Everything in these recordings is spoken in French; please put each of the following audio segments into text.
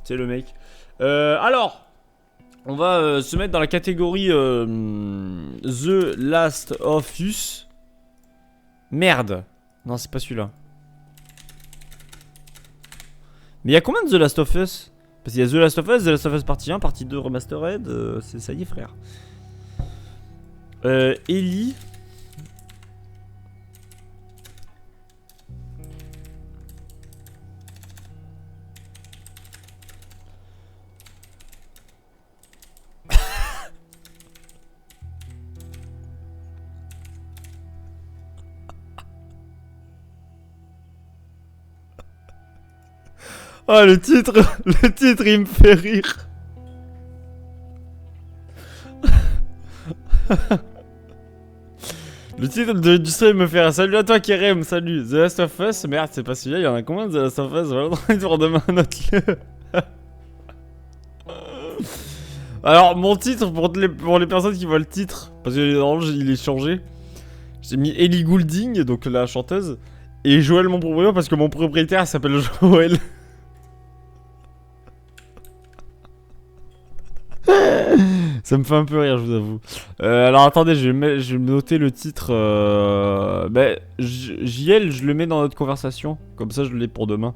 C'est le mec. Alors, on va se mettre dans la catégorie The Last of Us. Merde. Non, c'est pas celui-là. Mais il y a combien de The Last of Us? Parce qu'il y a The Last of Us partie 1, partie 2 Remastered. Ça y est, frère. Ellie. Ah, le titre il me fait rire. Le titre du stream me fait rire. Salut à toi Kerem, salut. The Last of Us, merde, c'est pas celui-là, il y en a combien de The Last of Us? Voilà, pour demain, note-le. Alors, mon titre, pour les personnes qui voient le titre, parce que normalement il est changé, j'ai mis Ellie Goulding, donc la chanteuse, et Joël mon propriétaire, parce que mon propriétaire s'appelle Joël. Ça me fait un peu rire, je vous avoue. Alors attendez, je vais noter le titre. JL, je le mets dans notre conversation. Comme ça, je l'ai pour demain.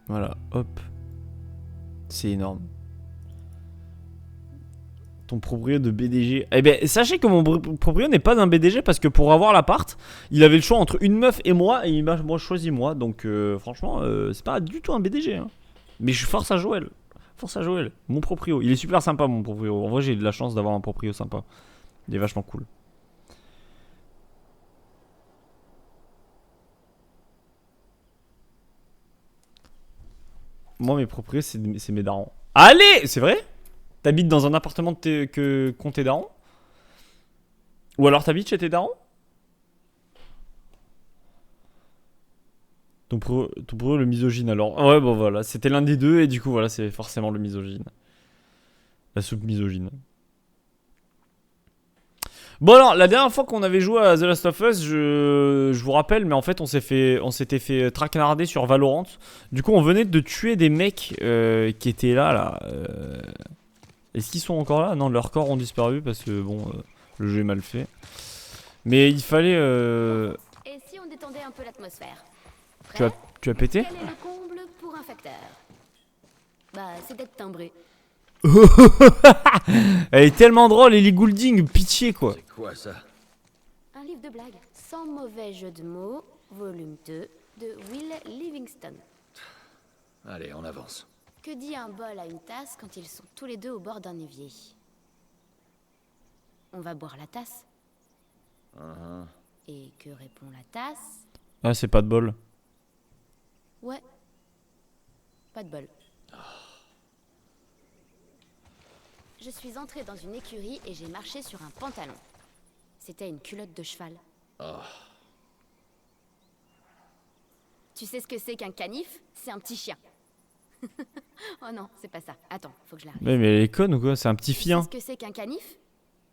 Voilà, hop. C'est énorme. Ton propriétaire de BDG. Eh ben, sachez que mon propriétaire n'est pas un BDG parce que pour avoir l'appart, il avait le choix entre une meuf et moi. Et il m'a choisi moi. Donc, franchement, c'est pas du tout un BDG. Hein. Mais je force à Joël. Force à Joël. Mon proprio. Il est super sympa, mon proprio. En vrai, j'ai de la chance d'avoir un proprio sympa. Il est vachement cool. Moi, mes proprios, c'est mes darons. Allez! C'est vrai? T'habites dans un appartement qu'ont tes darons? Ou alors t'habites chez tes darons? Ton pro, le misogyne alors. Ouais, bon voilà, c'était l'un des deux et du coup voilà, c'est forcément le misogyne. La soupe misogyne. Bon alors, la dernière fois qu'on avait joué à The Last of Us, je vous rappelle, mais en fait on s'était fait traquenarder sur Valorant. Du coup on venait de tuer des mecs qui étaient là. Est-ce qu'ils sont encore là? Non, leurs corps ont disparu parce que bon, le jeu est mal fait. Mais il fallait... Et si on détendait un peu l'atmosphère? Tu as pété? Quel est le comble pour un facteur? Bah, c'est d'être timbré. Elle est tellement drôle, Ellie Goulding, pitié quoi. C'est quoi ça? Un livre de blagues. Sans mauvais jeu de mots, volume 2, de Will Livingston. Allez, on avance. Que dit un bol à une tasse quand ils sont tous les deux au bord d'un évier? On va boire la tasse. Et que répond la tasse? Ah, c'est pas de bol. Ouais. Pas de bol. Je suis entrée dans une écurie et j'ai marché sur un pantalon. C'était une culotte de cheval. Tu sais ce que c'est qu'un canif? C'est un petit chien. Oh non, c'est pas ça. Attends, faut que je l'arrête. Mais elle est conne ou quoi? C'est un petit fien. Tu sais ce que c'est qu'un canif?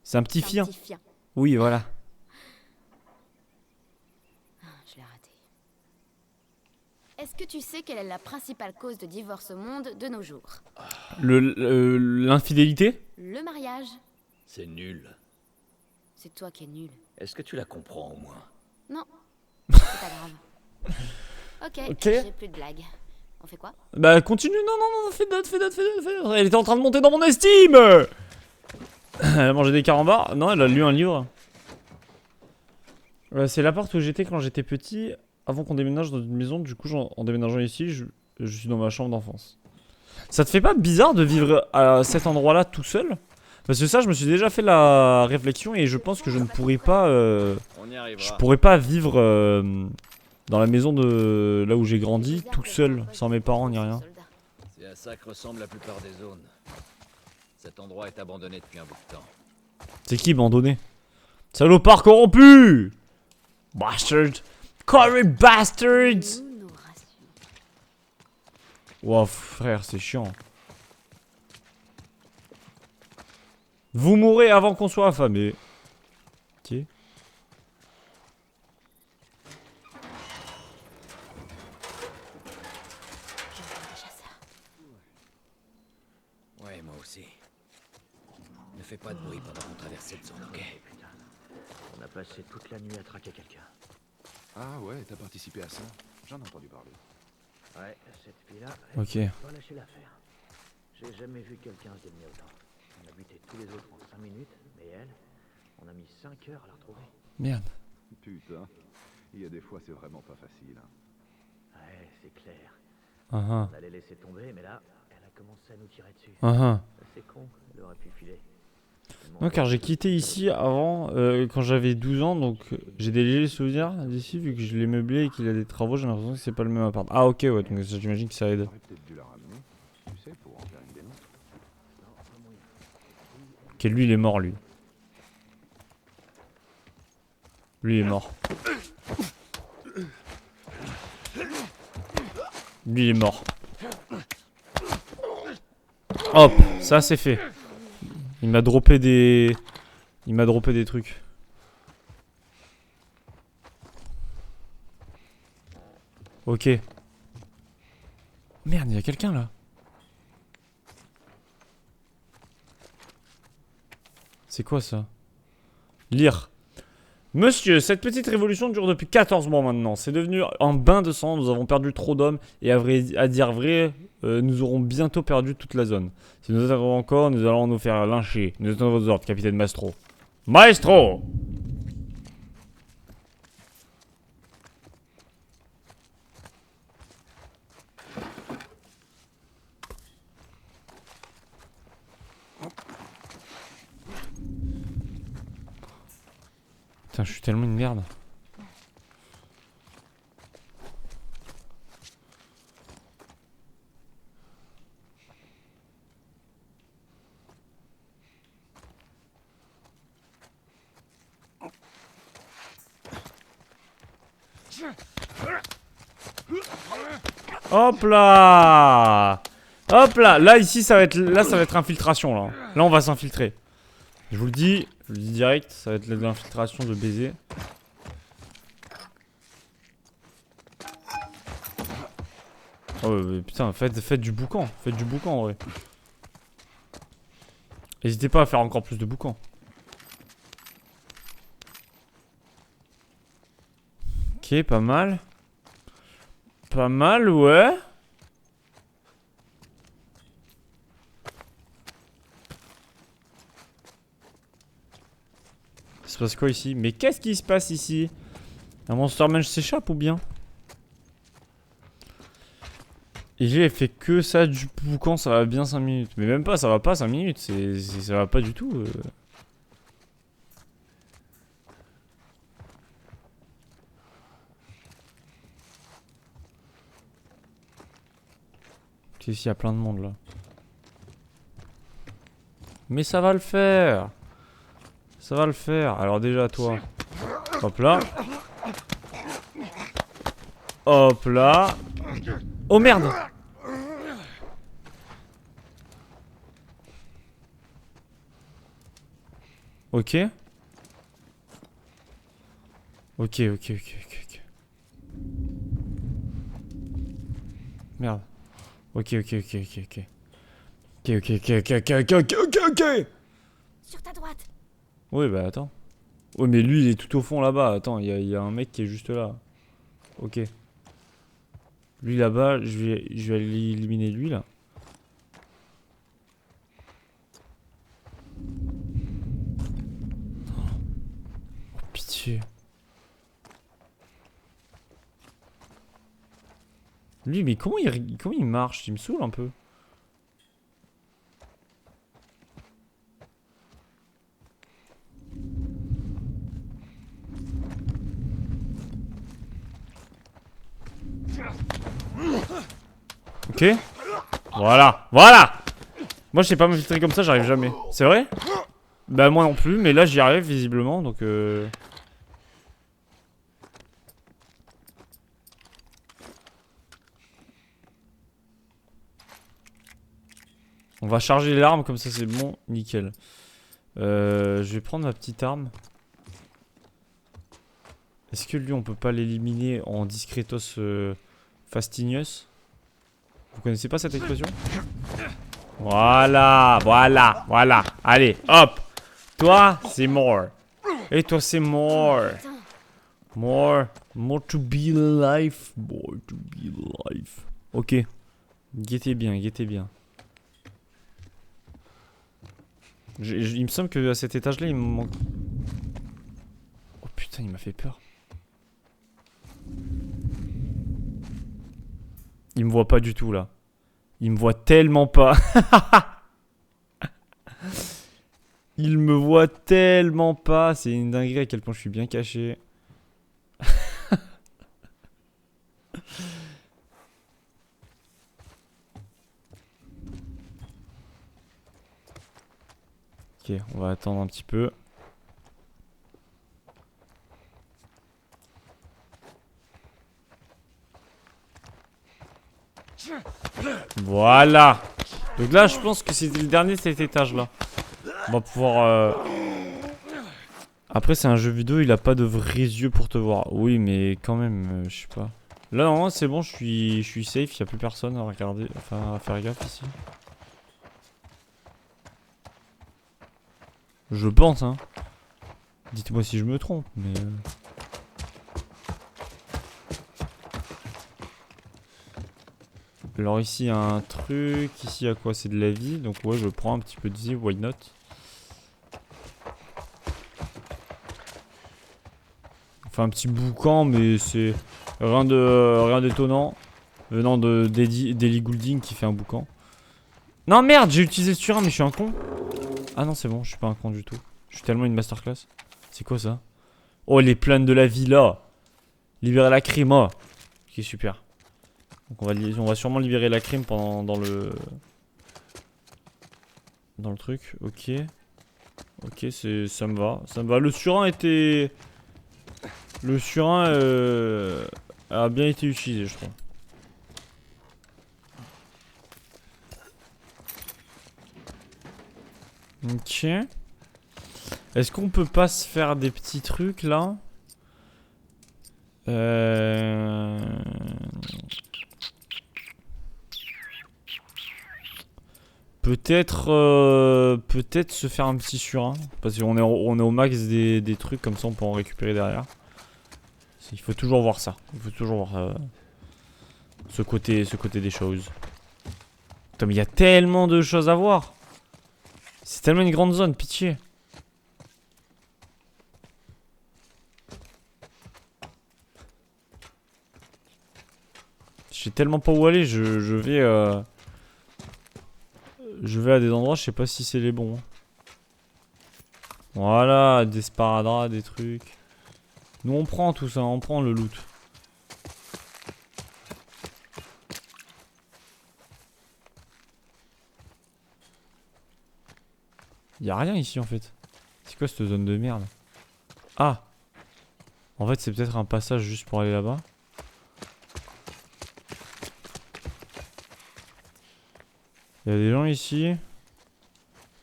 C'est un petit fien. Un petit fien. Oui, voilà. Je l'ai raté. Est-ce que tu sais quelle est la principale cause de divorce au monde de nos jours? L'infidélité? Le mariage. C'est nul. C'est toi qui es nul. Est-ce que tu la comprends au moins? Non, c'est pas grave. Ok, j'ai plus de blagues. On fait quoi? Bah continue, non, fais d'autres. Elle était en train de monter dans mon estime. Elle a mangé des carambars. Non, elle a lu un livre. C'est l'appart où j'étais quand j'étais petit, avant qu'on déménage dans une maison. Du coup, en déménageant ici, je suis dans ma chambre d'enfance. Ça te fait pas bizarre de vivre à cet endroit-là tout seul? Parce que ça, je me suis déjà fait la réflexion et je pense que je ne pourrais pas... je pourrais pas vivre dans la maison de là où j'ai grandi, tout seul, sans mes parents ni rien. C'est à ça que ressemble la plupart des zones. Cet endroit est abandonné depuis un bout de temps. C'est qui abandonné? Salopard corrompu! Bastard! Corey bastards! Wow, frère, c'est chiant. Vous mourrez avant qu'on soit affamé. Ok. Ouais, moi aussi. Ne fais pas de bruit pendant qu'on traverse cette zone, ok? On a passé toute la nuit à traquer quelqu'un. Ah ouais, t'as participé à ça? J'en ai entendu parler. Ouais, cette fille-là, Ok. elle a pas lâché l'affaire. J'ai jamais vu quelqu'un se démener autant. On a buté tous les autres en 5 minutes, mais elle, on a mis 5 heures à la retrouver. Merde. Putain, il y a des fois c'est vraiment pas facile. Hein. Ouais, c'est clair. Uh-huh. On allait laisser tomber, mais là, elle a commencé à nous tirer dessus. Uh-huh. C'est con, elle aurait pu filer. Non, car j'ai quitté ici avant, quand j'avais 12 ans, donc j'ai des légers souvenirs d'ici, vu que je l'ai meublé et qu'il a des travaux, j'ai l'impression que c'est pas le même appart. Ah ok, ouais, donc j'imagine que ça aide. T'aurais peut-être dû la ramener, tu sais, pour en faire une des nôtres. Ok, lui il est mort, lui. Lui il est mort. Lui il est mort. Hop, ça c'est fait. Il m'a droppé des... Il m'a droppé des trucs. Ok. Merde, il y a quelqu'un là. C'est quoi ça? Lire. Monsieur, cette petite révolution dure depuis 14 mois maintenant. C'est devenu un bain de sang. Nous avons perdu trop d'hommes. Et à dire vrai, nous aurons bientôt perdu toute la zone. Si nous attaquons encore, nous allons nous faire lyncher. Nous attendons vos ordres, capitaine Mastro. Maestro! Putain, je suis tellement une merde. Hop là! Hop là! Là, ici, ça va être, là, ça va être infiltration, là. Là, on va s'infiltrer. Je vous le dis direct, ça va être de l'infiltration de baiser. Oh putain, faites du boucan. Faites du boucan en vrai. N'hésitez pas à faire encore plus de boucan. Ok, pas mal. Pas mal, ouais. Il se passe quoi ici? Mais qu'est-ce qui se passe ici? Un Monster Munch s'échappe ou bien? Et j'ai fait que ça du boucan, ça va bien 5 minutes. Mais même pas, ça va pas 5 minutes. Ça va pas du tout. Ici, il y a plein de monde là. Mais ça va le faire. Ça va le faire. Alors déjà, toi. Hop là. Hop là. Oh merde. Ok. Ok. Merde. Ok. Ok. Sur ta droite. Oui, bah attends. Ouais, mais lui, il est tout au fond là-bas. Attends, il y a un mec qui est juste là. Ok. Lui là-bas, je vais aller éliminer lui là. Oh, pitié. Lui, mais comment il marche? Il me saoule un peu. Ok. Voilà. Moi, je sais pas m'infiltrer comme ça, j'arrive jamais. C'est vrai? Bah, moi non plus, mais là, j'y arrive visiblement, donc on va charger l'arme, comme ça, c'est bon, nickel. Je vais prendre ma petite arme. Est-ce que lui on peut pas l'éliminer en discretos fastidious? Vous connaissez pas cette explosion? Voilà, voilà, voilà. Allez, hop. Toi, c'est more. Et toi, c'est more. More. More to be alive. More to be alive. Ok. Guettez bien, guettez bien. Il me semble que à cet étage-là, il me manque... Oh putain, il m'a fait peur. Il me voit pas du tout, là. Il me voit tellement pas. Il me voit tellement pas. C'est une dinguerie à quel point je suis bien caché. Ok, on va attendre un petit peu. Voilà. Donc là, je pense que c'était le dernier de cet étage-là. On va pouvoir... Après, c'est un jeu vidéo, il a pas de vrais yeux pour te voir. Oui, mais quand même, je sais pas. Là, normalement, c'est bon, je suis safe, il y a plus personne à regarder, enfin, à faire gaffe ici. Je pense, hein. Dites-moi si je me trompe, mais... Alors ici, il y a un truc. Ici, il y a quoi? C'est de la vie. Donc ouais, je prends un petit peu de vie, why not? Enfin, un petit boucan, mais c'est rien d'étonnant. Venant de d'Ellie Goulding qui fait un boucan. Non, merde, j'ai utilisé le surin, mais je suis un con. Ah non, c'est bon, je suis pas un con du tout. Je suis tellement une masterclass. C'est quoi ça? Oh, les plaines de la villa. Libérer la crime, oh. Ok, super. Donc on va sûrement libérer la crime pendant dans le truc. Ok. Ok, ça me va. Ça me va. Le surin était... Le surin a bien été utilisé, je crois. Ok. Est-ce qu'on peut pas se faire des petits trucs là? Peut-être se faire un petit surin. Parce qu'on est, on est au max des trucs, comme ça on peut en récupérer derrière. Il faut toujours voir ça. Il faut toujours voir ce côté des choses. Putain, mais il y a tellement de choses à voir. C'est tellement une grande zone, pitié. Je sais tellement pas où aller, je vais à des endroits, je sais pas si c'est les bons. Voilà, des sparadraps, des trucs. Nous on prend tout ça, on prend le loot. Y'a rien ici en fait. C'est quoi cette zone de merde? Ah! En fait c'est peut-être un passage juste pour aller là-bas. Y'a des gens ici.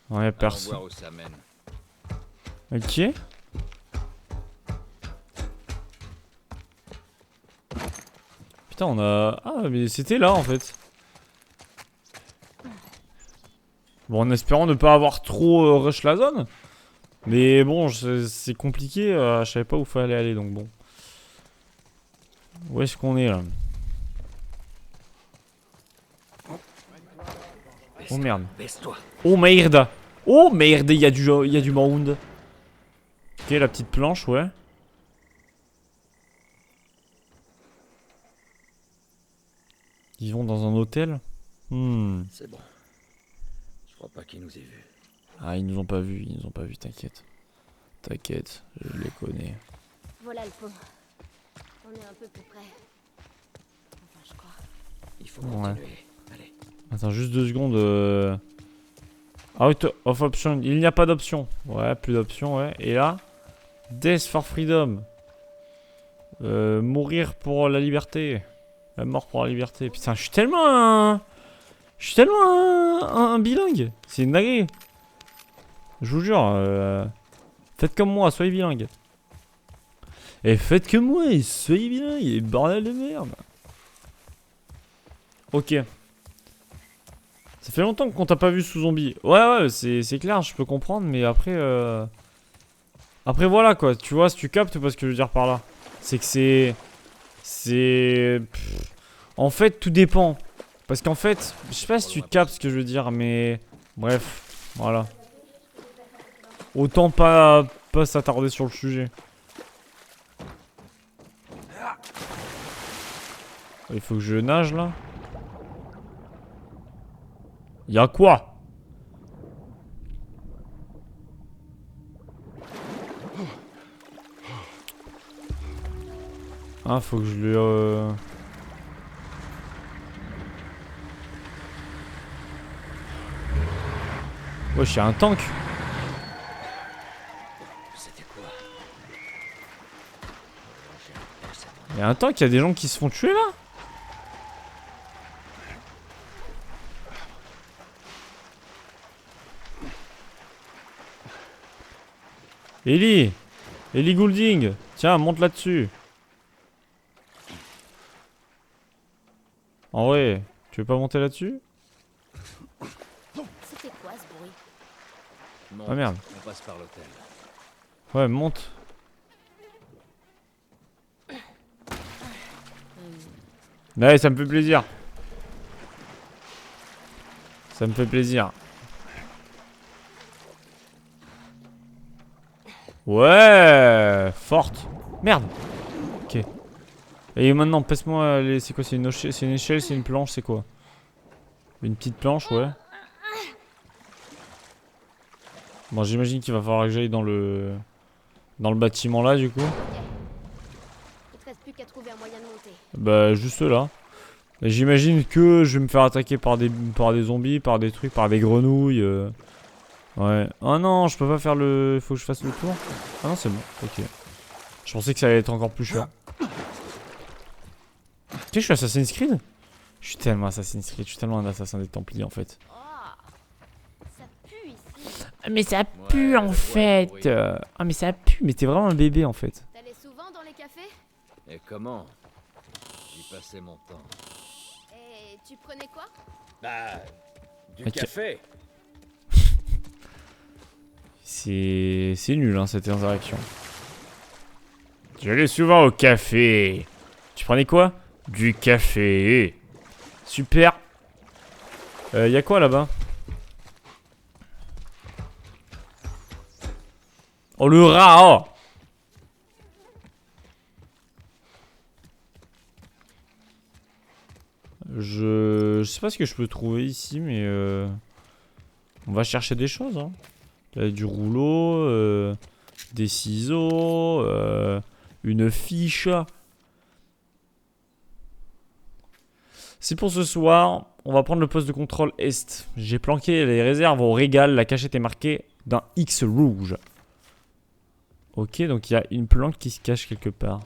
Non, y'a personne. Ok. Putain, on a... Ah, mais c'était là en fait. Bon, en espérant ne pas avoir trop rush la zone. Mais bon, c'est compliqué. Je savais pas où fallait aller donc bon. Où est-ce qu'on est là? Oh merde. Oh merde. Oh merde, il y a du mound. Ok, la petite planche, ouais. Ils vont dans un hôtel. C'est bon. Je crois pas qu'ils nous aient vus. Ah, ils nous ont pas vus, t'inquiète. T'inquiète, je les connais. Voilà le pont. On est un peu plus près. Enfin, je crois. Il faut continuer. Allez. Attends, juste 2 secondes. Out of option. Il n'y a pas d'option. Ouais, plus d'option, ouais. Et là, Death for freedom. Mourir pour la liberté. La mort pour la liberté. Putain, je suis tellement un bilingue. C'est une dinguerie. Je vous jure. Faites comme moi, soyez bilingue. Et faites comme moi, et soyez bilingue, et bordel de merde. Ok. Ça fait longtemps qu'on t'a pas vu sous zombie. Ouais, c'est clair, je peux comprendre, mais après... Après voilà quoi, tu vois, si tu captes pas ce que je veux dire par là. C'est que c'est... En fait, tout dépend. Parce qu'en fait, je sais pas si tu captes ce que je veux dire, mais... Bref, voilà. Autant pas s'attarder sur le sujet. Il faut que je nage là. Y'a quoi? Ah, faut que je lui... Wesh, y'a un tank. C'était quoi? Y'a un tank, y'a des gens qui se font tuer là. Ellie Goulding. Tiens, monte là-dessus. En vrai, tu veux pas monter là-dessus? C'était quoi ce bruit? Monte, Ah merde. on passe par l'hôtel. Ouais, monte. Ouais, ça me fait plaisir. Ça me fait plaisir. Ouais, forte. Merde. Ok. Et maintenant, passe-moi les... C'est quoi? C'est une échelle, c'est une planche, c'est quoi? Une petite planche, ouais. Bon, j'imagine qu'il va falloir que j'aille dans le bâtiment là, du coup. Il te reste plus qu'à trouver un moyen de monter. Bah, juste là. Et j'imagine que je vais me faire attaquer par des zombies, par des trucs, par des grenouilles. Ouais. Oh non, je peux pas faire le... Faut que je fasse le tour. Ah non, c'est bon. Ok. Je pensais que ça allait être encore plus cher. Tu sais, je suis Assassin's Creed. Je suis tellement Assassin's Creed. Je suis tellement un assassin des Templiers en fait. Oh, ça pue ici. Ah, mais ça Ouais, pue en je vois fait. le bruit. Ah, mais ça pue. Mais t'es vraiment un bébé en fait. T'allais souvent dans les cafés? Et comment? J'y passais mon temps. Et tu prenais quoi? Bah, du Ok. café. C'est nul hein, cette interaction. J'allais souvent au café. Tu prenais quoi? Du café. Super. Y'a quoi là-bas? Oh le rat oh. Je sais pas ce que je peux trouver ici, mais on va chercher des choses. Hein. Là, du rouleau, des ciseaux, une fiche. C'est pour ce soir. On va prendre le poste de contrôle Est. J'ai planqué les réserves au régal. La cachette est marquée d'un X rouge. Ok, donc il y a une planque qui se cache quelque part.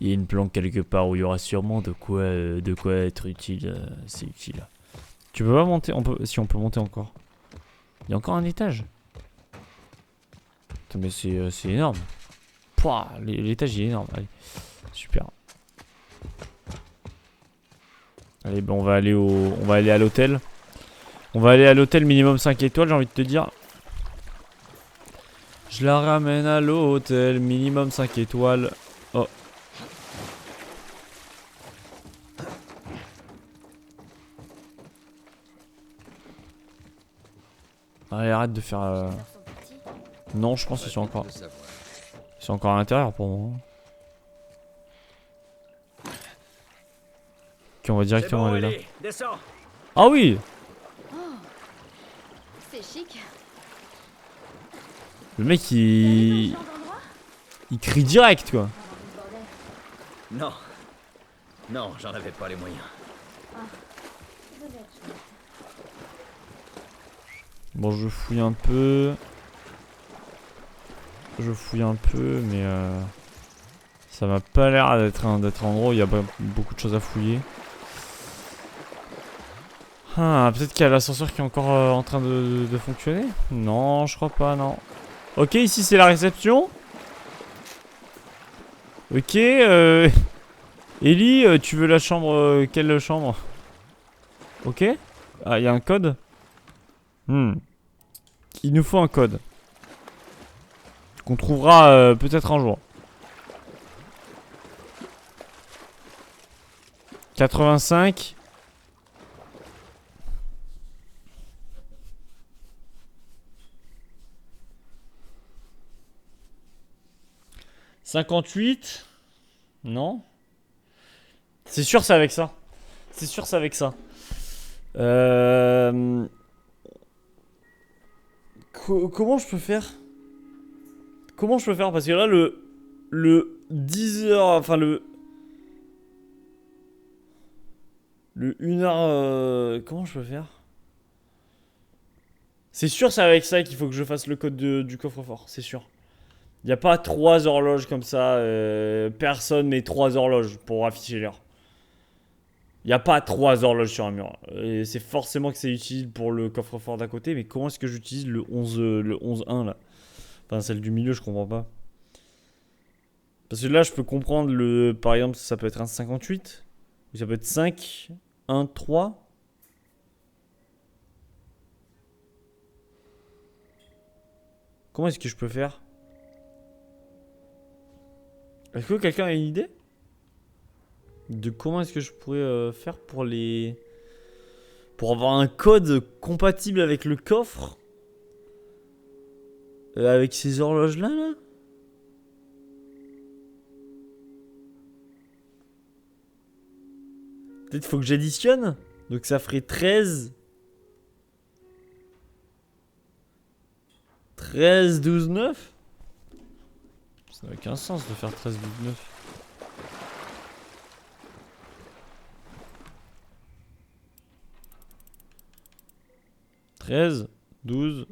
Il y a une planque quelque part où il y aura sûrement de quoi être utile. C'est utile. Tu peux pas monter? Si on peut monter encore. Il y a encore un étage. Putain, mais c'est énorme. Pouah, l'étage il est énorme. Allez, super. Allez, ben on va aller à l'hôtel. On va aller à l'hôtel minimum 5 étoiles, j'ai envie de te dire. Je la ramène à l'hôtel minimum 5 étoiles. Oh. Allez, arrête de faire... Ils sont petits. Non, je pense qu'ils sont encore... De savoir. Ils sont encore à l'intérieur pour moi. Ok, on va directement aller là. Descends. Ah oui! C'est chic. Le mec Ce il genre d'endroit? crie direct quoi. Non. Non, j'en avais pas les moyens. Bon, je fouille un peu. Mais ça m'a pas l'air d'être un endroit où il y a beaucoup de choses à fouiller. Ah, peut-être qu'il y a l'ascenseur qui est encore en train de fonctionner. Non, je crois pas, non. Ok, ici c'est la réception. Ok, Ellie, tu veux la chambre, quelle chambre? Ok. Ah, il y a un code. Il nous faut un code. Qu'on trouvera peut-être un jour. 85. « 58 » Non. C'est sûr c'est avec ça. C'est sûr c'est avec ça. Comment je peux faire? Comment je peux faire? Parce que là le 10h, enfin le 1h, comment je peux faire? C'est sûr c'est avec ça qu'il faut que je fasse le code du coffre-fort, c'est sûr. Il n'y a pas 3 horloges comme ça, personne met 3 horloges pour afficher l'heure. Il n'y a pas 3 horloges sur un mur. Et c'est forcément que c'est utile pour le coffre-fort d'à côté, mais comment est-ce que j'utilise le 11-1 là? Enfin celle du milieu je comprends pas. Parce que là je peux comprendre par exemple ça peut être un 58, ou ça peut être 5, 1, 3. Comment est-ce que je peux faire? Est-ce que quelqu'un a une idée de comment est-ce que je pourrais faire pour avoir un code compatible avec le coffre, avec ces horloges là, Peut-être faut que j'additionne. Donc ça ferait 13 12 9. Ça n'a aucun sens de faire 13 12 9. 13, 12,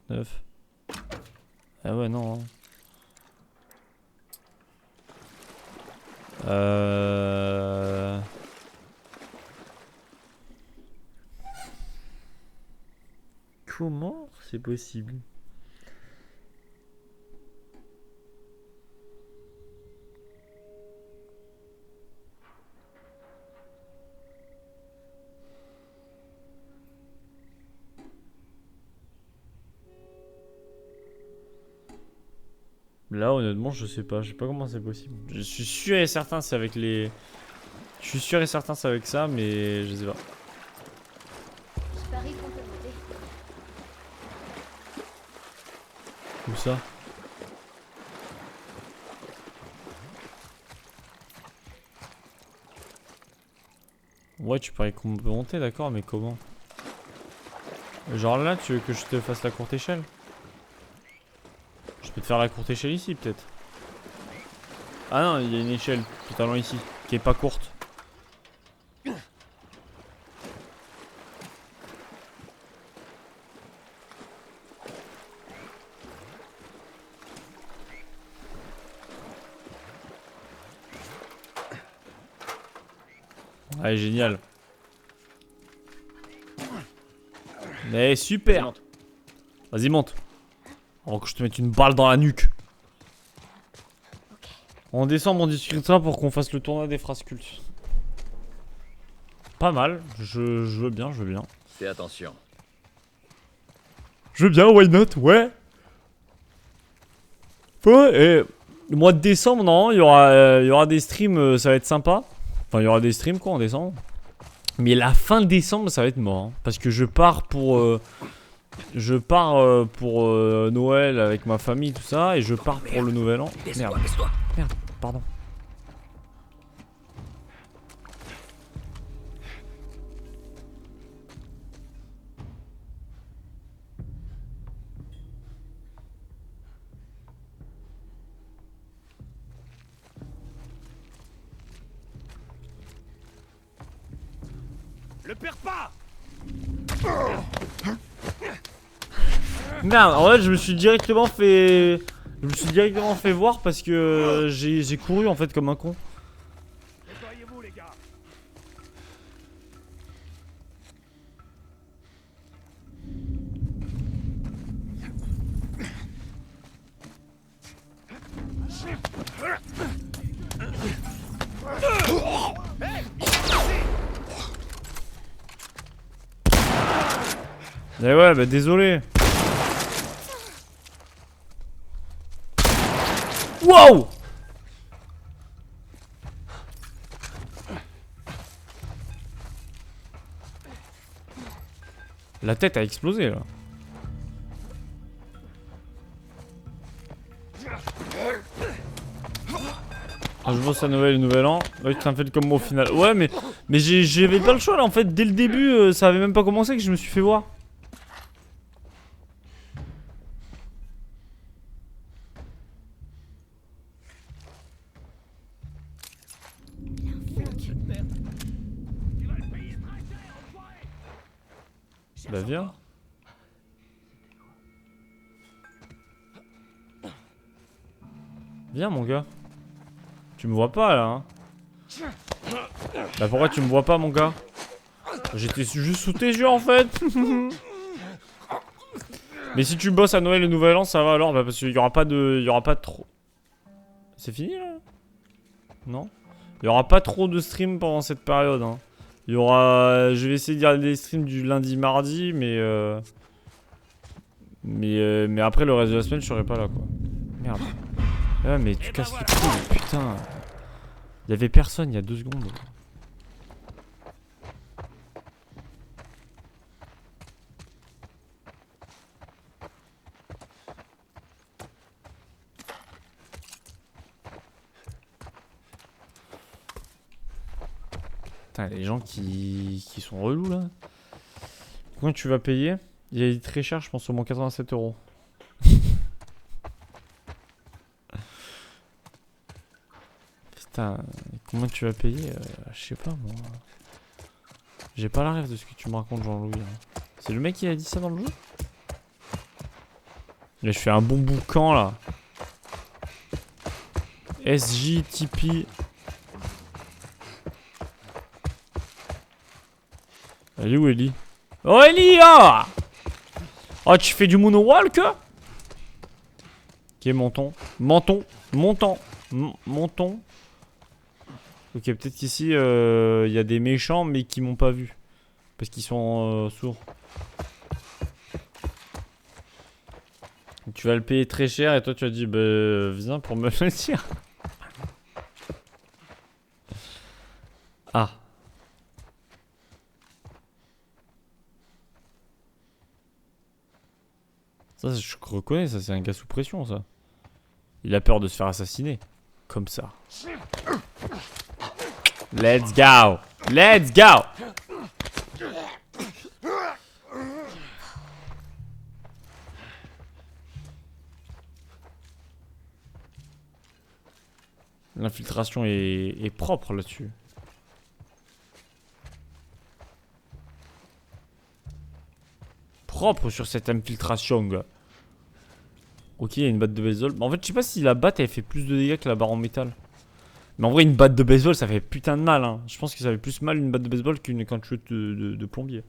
9. Ah ouais, non. Hein. Comment c'est possible? Là honnêtement je sais pas comment c'est possible. Je suis sûr et certain c'est avec les... Je suis sûr et certain c'est avec ça mais je sais pas. Je parie qu'on peut monter. Où ça? Ouais tu paries qu'on peut monter d'accord mais comment? Genre là tu veux que je te fasse la courte échelle? Je peux te faire la courte échelle ici peut-être. Ah non, il y a une échelle totalement ici, qui est pas courte. Allez, génial. Mais super. Vas-y monte. Avant que je te mette une balle dans la nuque. On descend, on discutera pour qu'on fasse le tournoi des phrases cultes. Pas mal, je veux bien, je veux bien. Fais attention. Je veux bien, why not, ouais. Ouais, et le mois de décembre, non, il y aura des streams, ça va être sympa. Enfin, il y aura des streams quoi en décembre. Mais la fin de décembre, ça va être mort. Hein, parce que je pars pour... Noël avec ma famille, tout ça, et je pars pour le nouvel an. Merde. Merde, pardon. Le perds pas. Merde, en fait je me suis directement fait voir parce que j'ai couru en fait comme un con. Nettoyez-vous les gars. Eh ouais, bah désolé. Wow! La tête a explosé là. Ah, je bosse à Noël et Nouvel An. Ouais, tu t'en fais comme moi au final. Ouais, mais j'avais pas le choix là en fait. Dès le début, ça avait même pas commencé que je me suis fait voir. Bah viens. Viens mon gars. Tu me vois pas là hein. Bah pourquoi tu me vois pas mon gars? J'étais juste sous tes yeux en fait. Mais si tu bosses à Noël et Nouvel An ça va alors bah parce qu'il y aura pas de... Il y aura pas trop... C'est fini là? Non? Il y aura pas trop de streams pendant cette période hein. Il y aura... Je vais essayer de garder des streams du lundi mardi mais mais après le reste de la semaine je serai pas là quoi. Merde. Ah mais tu casses les couilles putain. Il y avait personne il y a 2 secondes. Putain, les gens qui sont relous là. Combien tu vas payer? Il est très cher, je pense au moins 87 €. Putain, combien tu vas payer? Je sais pas moi. J'ai pas la rêve de ce que tu me racontes Jean-Louis. Hein. C'est le mec qui a dit ça dans le jeu? Là je fais un bon boucan là. SJ Tipeee. Elle est où Ellie? Oh Ellie ah! Oh tu fais du moonwalk? Ok monton. Menton. Montant. Monton. Ok peut-être qu'ici il y a des méchants mais qui m'ont pas vu. Parce qu'ils sont sourds. Tu vas le payer très cher et toi tu as dit bah viens pour me le dire. Ah. Ça je reconnais ça c'est un gars sous pression ça. Il a peur de se faire assassiner. Comme ça. Let's go. Let's go. L'infiltration est propre là-dessus. Propre sur cette infiltration, gars. Ok, il y a une batte de baseball. En fait, je sais pas si la batte elle fait plus de dégâts que la barre en métal. Mais en vrai, une batte de baseball ça fait putain de mal. Hein. Je pense que ça fait plus mal une batte de baseball qu'une quenchette de plombier.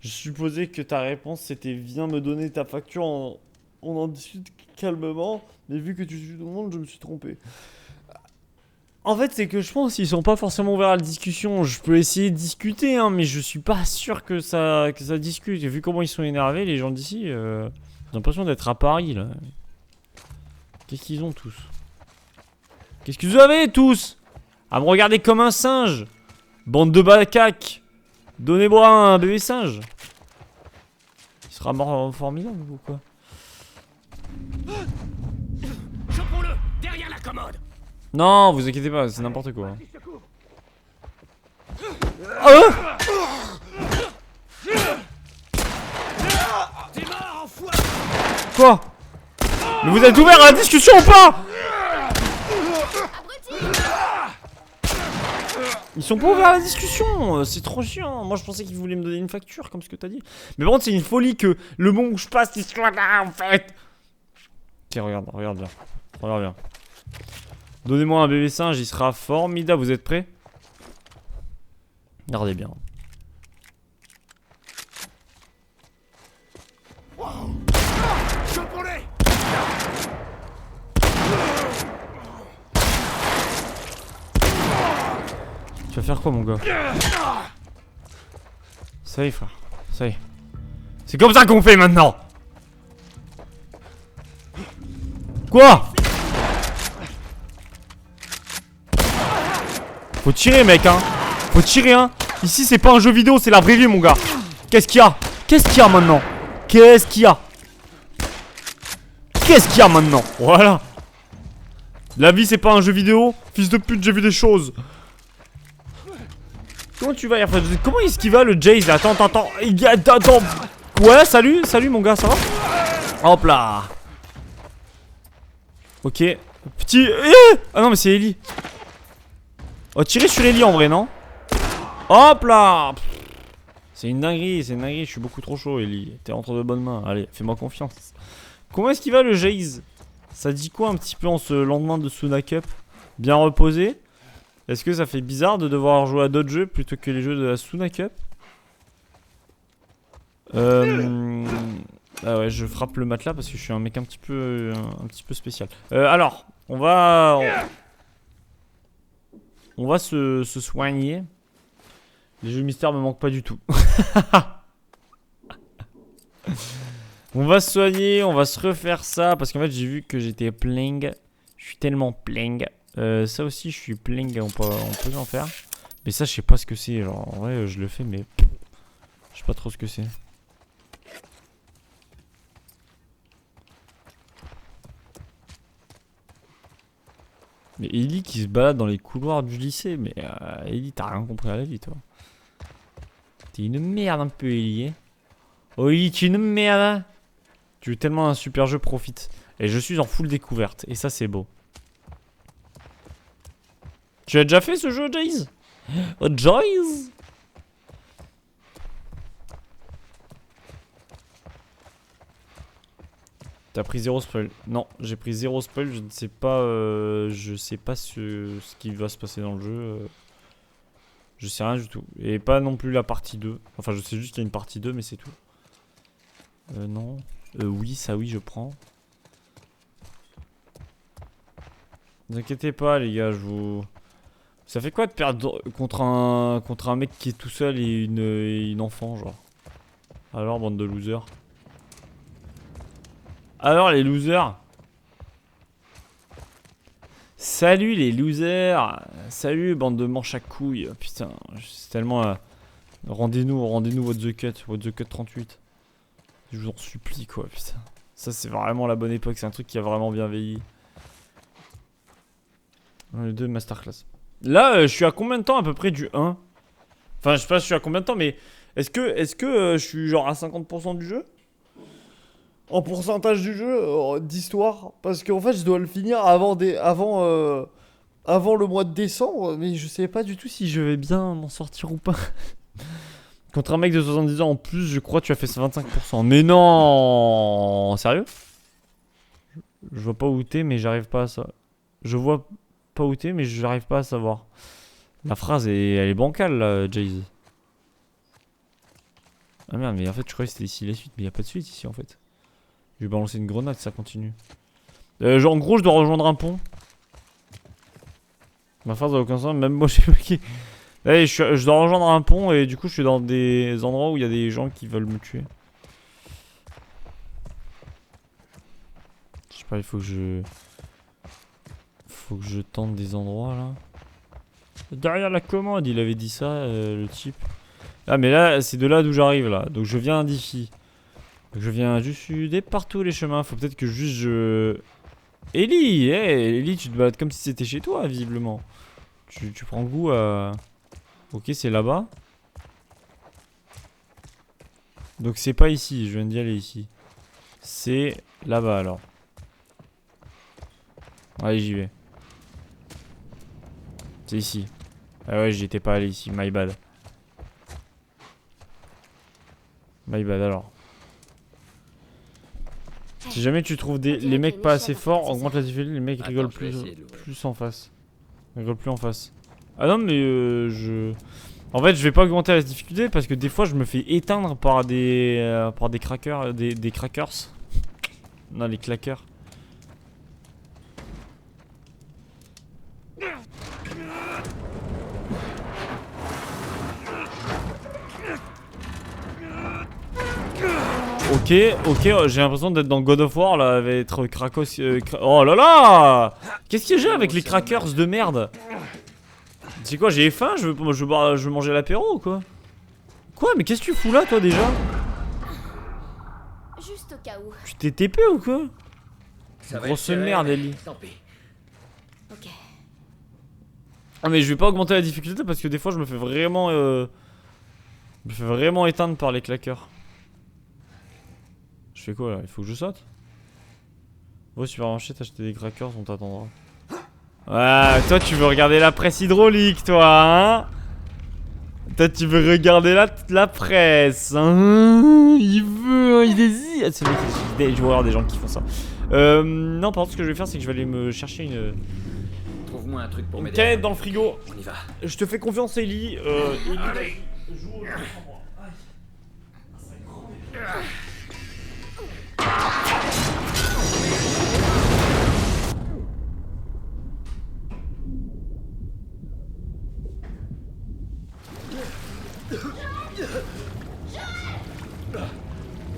Je supposais que ta réponse c'était viens me donner ta facture, on en discute calmement. Mais vu que tu suis tout le monde, je me suis trompé. En fait, c'est que je pense qu'ils sont pas forcément ouverts à la discussion. Je peux essayer de discuter, hein, mais je suis pas sûr que ça discute. Et vu comment ils sont énervés, les gens d'ici, j'ai l'impression d'être à Paris, là. Qu'est-ce qu'ils ont tous? Qu'est-ce que vous avez tous? À me regarder comme un singe. Bande de bacaques. Donnez-moi un bébé singe. Il sera mort formidable ou quoi? Chopons-le derrière la commode. Non, vous inquiétez pas, c'est n'importe quoi. Ah T'es mort, enfoiré. quoi? Mais vous êtes ouvert à la discussion ou pas? Ils sont pas ouverts à la discussion, c'est trop chiant. Moi je pensais qu'ils voulaient me donner une facture comme ce que t'as dit. Mais par contre c'est une folie que le moment où je passe ils soient là en fait. Tiens regarde, regarde bien. Regarde bien. Donnez-moi un bébé singe, il sera formidable, vous êtes prêts? Regardez bien. Chopons-les. Tu vas faire quoi mon gars? Ça y est frère, ça y est. C'est comme ça qu'on fait maintenant. Quoi? Faut tirer mec hein. Faut tirer hein. Ici c'est pas un jeu vidéo, c'est la vraie vie mon gars. Qu'est-ce qu'il y a? Qu'est-ce qu'il y a maintenant? Qu'est-ce qu'il y a? Qu'est-ce qu'il y a maintenant? Voilà. La vie c'est pas un jeu vidéo. Fils de pute, j'ai vu des choses. Comment tu vas? Comment est-ce qu'il va le Jace? Attends. Attends. Ouais, salut mon gars, ça va? Hop là. Ok. Petit... Ah non mais c'est Ellie. Oh, tirer sur Ellie en vrai, non? Hop là. C'est une dinguerie, je suis beaucoup trop chaud Ellie. T'es entre de bonnes mains, allez, fais-moi confiance. Comment est-ce qu'il va le Jace? Ça dit quoi un petit peu en ce lendemain de Suna Cup? Bien reposé? Est-ce que ça fait bizarre de devoir jouer à d'autres jeux plutôt que les jeux de la Suna Cup? Ah ouais, je frappe le matelas parce que je suis un mec un petit peu spécial. Alors, on va se soigner. Les jeux mystères me manquent pas du tout. On va se soigner, on va se refaire ça parce qu'en fait j'ai vu que j'étais pling. Je suis tellement pling. Ça aussi je suis pling, on peut en faire. Mais ça je sais pas ce que c'est. Genre en vrai je le fais mais je sais pas trop ce que c'est. Mais Ellie qui se balade dans les couloirs du lycée. Mais Ellie t'as rien compris à la vie toi. T'es une merde un peu Ellie. Oh Ellie t'es une merde. Tu veux tellement un super jeu, profite. Et je suis en full découverte. Et ça c'est beau. Tu as déjà fait ce jeu Jace? Oh Jace. T'as pris 0 spoil? Non, j'ai pris 0 spoil, je ne sais pas, ce qui va se passer dans le jeu. Je sais rien du tout. Et pas non plus la partie 2. Enfin, je sais juste qu'il y a une partie 2, mais c'est tout. Non. Oui, ça oui, je prends. Ne vous inquiétez pas, les gars, je vous... Ça fait quoi de perdre contre un mec qui est tout seul et une enfant, genre? Alors, bande de losers. Alors les losers. Salut les losers. Salut bande de manches à couilles. Putain, c'est tellement... Rendez-nous what the cut 38. Je vous en supplie quoi, putain. Ça c'est vraiment la bonne époque, c'est un truc qui a vraiment bien vieilli. Les deux masterclass. Là, je suis à combien de temps à peu près du 1? Enfin, je sais pas je suis à combien de temps, mais... Est-ce que je suis genre à 50% du jeu? En pourcentage du jeu, d'histoire, parce qu'en fait je dois le finir avant le mois de décembre, mais je sais pas du tout si je vais bien m'en sortir ou pas. Contre un mec de 70 ans en plus, je crois que tu as fait 25%. Mais non, sérieux? Je vois pas où t'es, mais j'arrive pas à ça. Je vois pas où t'es, mais j'arrive pas à savoir. La phrase elle est bancale là, Jay-Z. Ah merde, mais en fait je croyais que c'était ici la suite, mais y a pas de suite ici en fait. Je vais balancer une grenade, ça continue. Genre en gros je dois rejoindre un pont. Ma phrase a aucun sens, même moi je sais pas qui. Allez, je dois rejoindre un pont et du coup je suis dans des endroits où il y a des gens qui veulent me tuer. Je sais pas, il faut que je tente des endroits là. Derrière la commode, il avait dit ça, le type. Ah mais là, c'est de là d'où j'arrive là. Donc je viens d'ici. Je viens juste des partout les chemins. Faut peut-être que juste je... Ellie, Ellie, tu te balades comme si c'était chez toi, visiblement. Tu prends goût à... Ok, c'est là-bas. Donc c'est pas ici, je viens d'y aller ici. C'est là-bas alors. Allez, j'y vais. C'est ici. Ah ouais, j'y étais pas allé ici, my bad. My bad alors. Si jamais tu trouves les mecs pas assez forts, augmente la difficulté, les mecs rigolent plus en face. Ils rigolent plus en face. Ah non mais en fait je vais pas augmenter la difficulté parce que des fois je me fais éteindre par des crackers, des crackers. Non, les claqueurs. Ok, j'ai l'impression d'être dans God of War là, avec être Krakos. Oh là là! Qu'est-ce que j'ai avec les crackers de merde? C'est quoi, j'ai faim? Je veux manger l'apéro ou quoi? Quoi? Mais qu'est-ce que tu fous là toi déjà? Juste au cas où. Tu t'es TP ou quoi? Ça va Grosse être serré, merde, mais Ellie. Tant pis. Ok. Ah mais je vais pas augmenter la difficulté parce que des fois je me fais vraiment éteindre par les claqueurs. Je fais quoi là? Il faut que je saute? Ouais, supermarché, t'acheter des crackers, on t'attendra. Ah, toi tu veux regarder la presse hydraulique toi, hein? Toi tu veux regarder la presse, hein? Il veut, hein, il désire. C'est vrai que je vois des gens qui font ça. Non, par contre ce que je vais faire c'est que je vais aller me chercher une Trouve-moi un truc pour m'aider. canette dans le frigo. On y va. Je te fais confiance Ellie. Ellie, Allez. joue sans moi.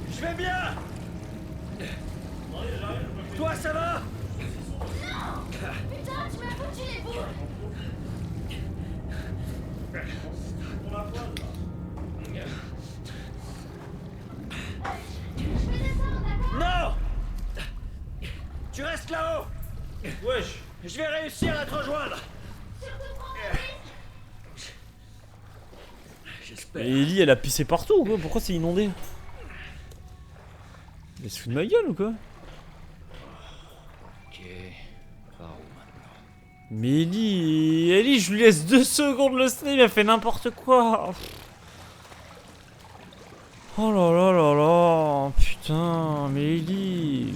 Je vais bien. Toi, ça va? Putain, tu m'as foutu les boules. Non. Tu restes là-haut. Wesh. Je vais réussir à te rejoindre. J'espère. Et Ellie elle a pissé partout ou quoi? Pourquoi c'est inondé? Elle se fout de ma gueule ou quoi? Ok. Par où maintenant? Mais Ellie, je lui laisse 2 secondes le stream, elle fait n'importe quoi. Oh là là là là, putain, mais Ellie.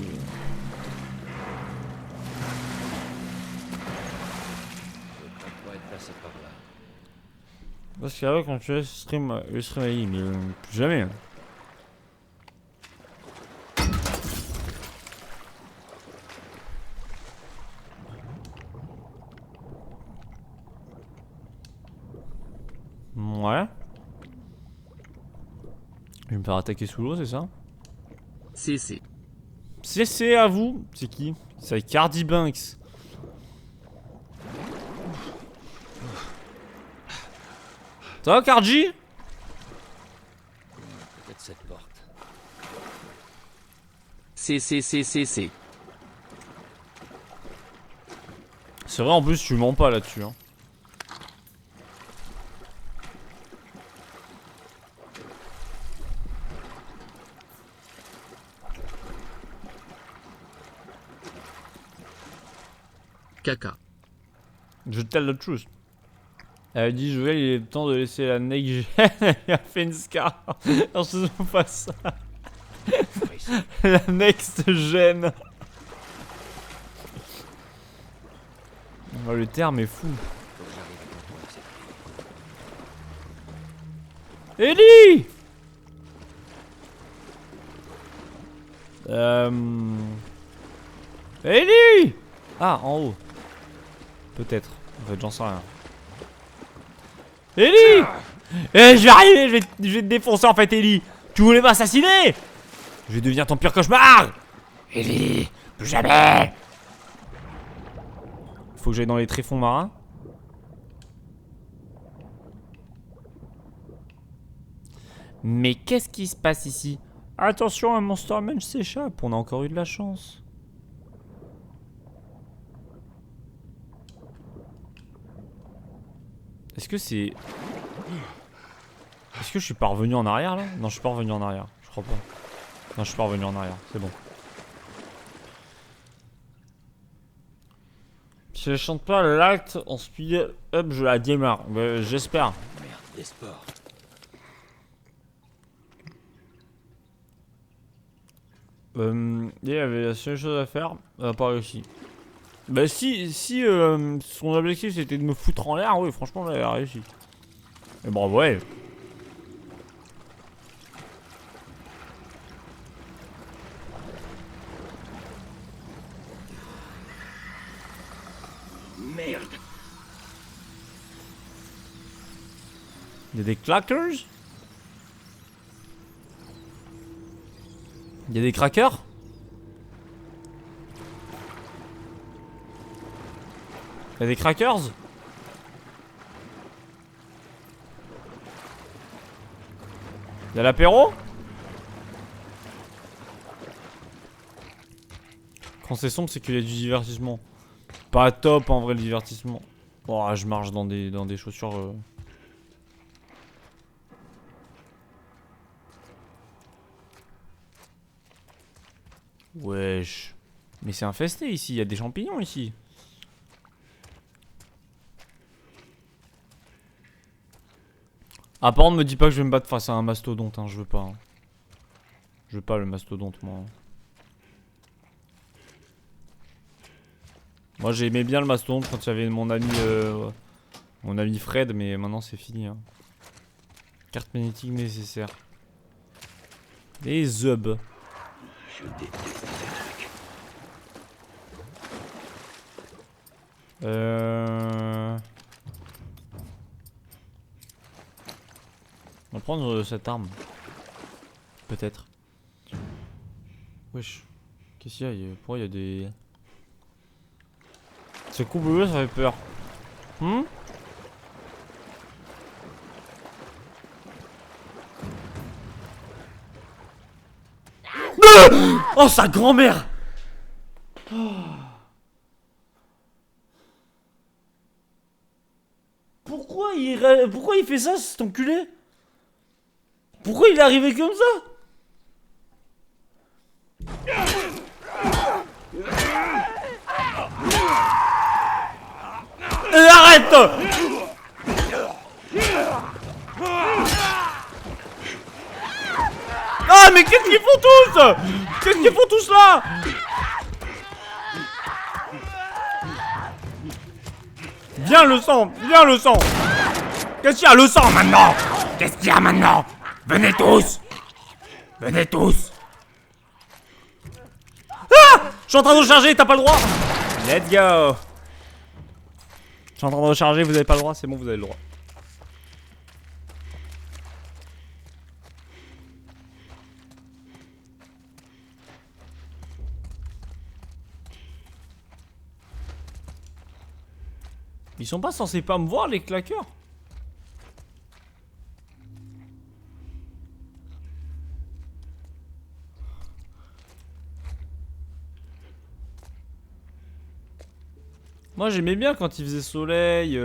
On pourrait être passé par là. Parce qu'avant quand tu laisses le stream Ellie, mais plus jamais. Ouais. Je vais me faire attaquer sous l'eau, c'est ça? C'est à vous. C'est qui? C'est Cardi Banks. Ça va Cardi? Peut-être cette porte. C'est vrai en plus tu mens pas là-dessus hein. Caca. Je tell the truth. Elle a dit Joël il est temps de laisser la neige gêne. Il a fait une scar. Non je te pas ça. La next gêne. Oh, le terme est fou. Faut que j'arrive à contrôler cette. Ellie! Ellie! Ah, en haut. Peut-être. En fait, j'en sais rien. Ellie! Eh, je vais arriver, je vais te défoncer en fait, Ellie. Tu voulais m'assassiner? Je vais devenir ton pire cauchemar! Ellie! Plus jamais! Faut que j'aille dans les tréfonds marins. Mais qu'est-ce qui se passe ici? Attention, un Monster Munch s'échappe. On a encore eu de la chance. Est-ce que c'est... Est-ce que je suis pas revenu en arrière là? Non, je suis pas revenu en arrière. Je crois pas. Non, je suis pas revenu en arrière. C'est bon. Si je chante pas l'acte en speed up, je la démarre. J'espère. Merde, des sports. Il y avait la seule chose à faire, elle a pas réussi. Bah si son objectif c'était de me foutre en l'air, oui franchement elle a réussi. Et bravo elle. Merde. Il y a des clackers. Il y a des crackers? Il y a des crackers? Il y a l'apéro? Quand c'est sombre, c'est qu'il y a du divertissement. Pas top en vrai le divertissement. Oh, je marche dans des chaussures. Wesh. Mais c'est infesté ici, il y a des champignons ici. Ah, par contre, me dis pas que je vais me battre face à un mastodonte, hein, je veux pas. Hein. Je veux pas le mastodonte, moi. Moi, j'aimais bien le mastodonte quand il y avait mon ami Fred, mais maintenant c'est fini. Hein. Carte magnétique nécessaire. Les zubs. Je déteste ces trucs. On va prendre cette arme. Peut-être. Wesh. Qu'est-ce qu'il y a? Pourquoi il y a des... C'est cool bleu, ça fait peur. Oh, sa grand-mère! Pourquoi il fait ça, cet enculé? Pourquoi il est arrivé comme ça? Arrête! Ah, mais qu'est-ce qu'ils font tous? Qu'est-ce qu'ils font tous là? Viens le sang, viens le sang. Qu'est-ce qu'il y a le sang maintenant? Qu'est-ce qu'il y a maintenant? Venez tous. Venez tous. Ah! Je suis en train de recharger, t'as pas le droit. Let's go. Je suis en train de recharger, vous avez pas le droit, c'est bon, vous avez le droit. Ils sont pas censés pas me voir, les claqueurs? Moi j'aimais bien quand il faisait soleil.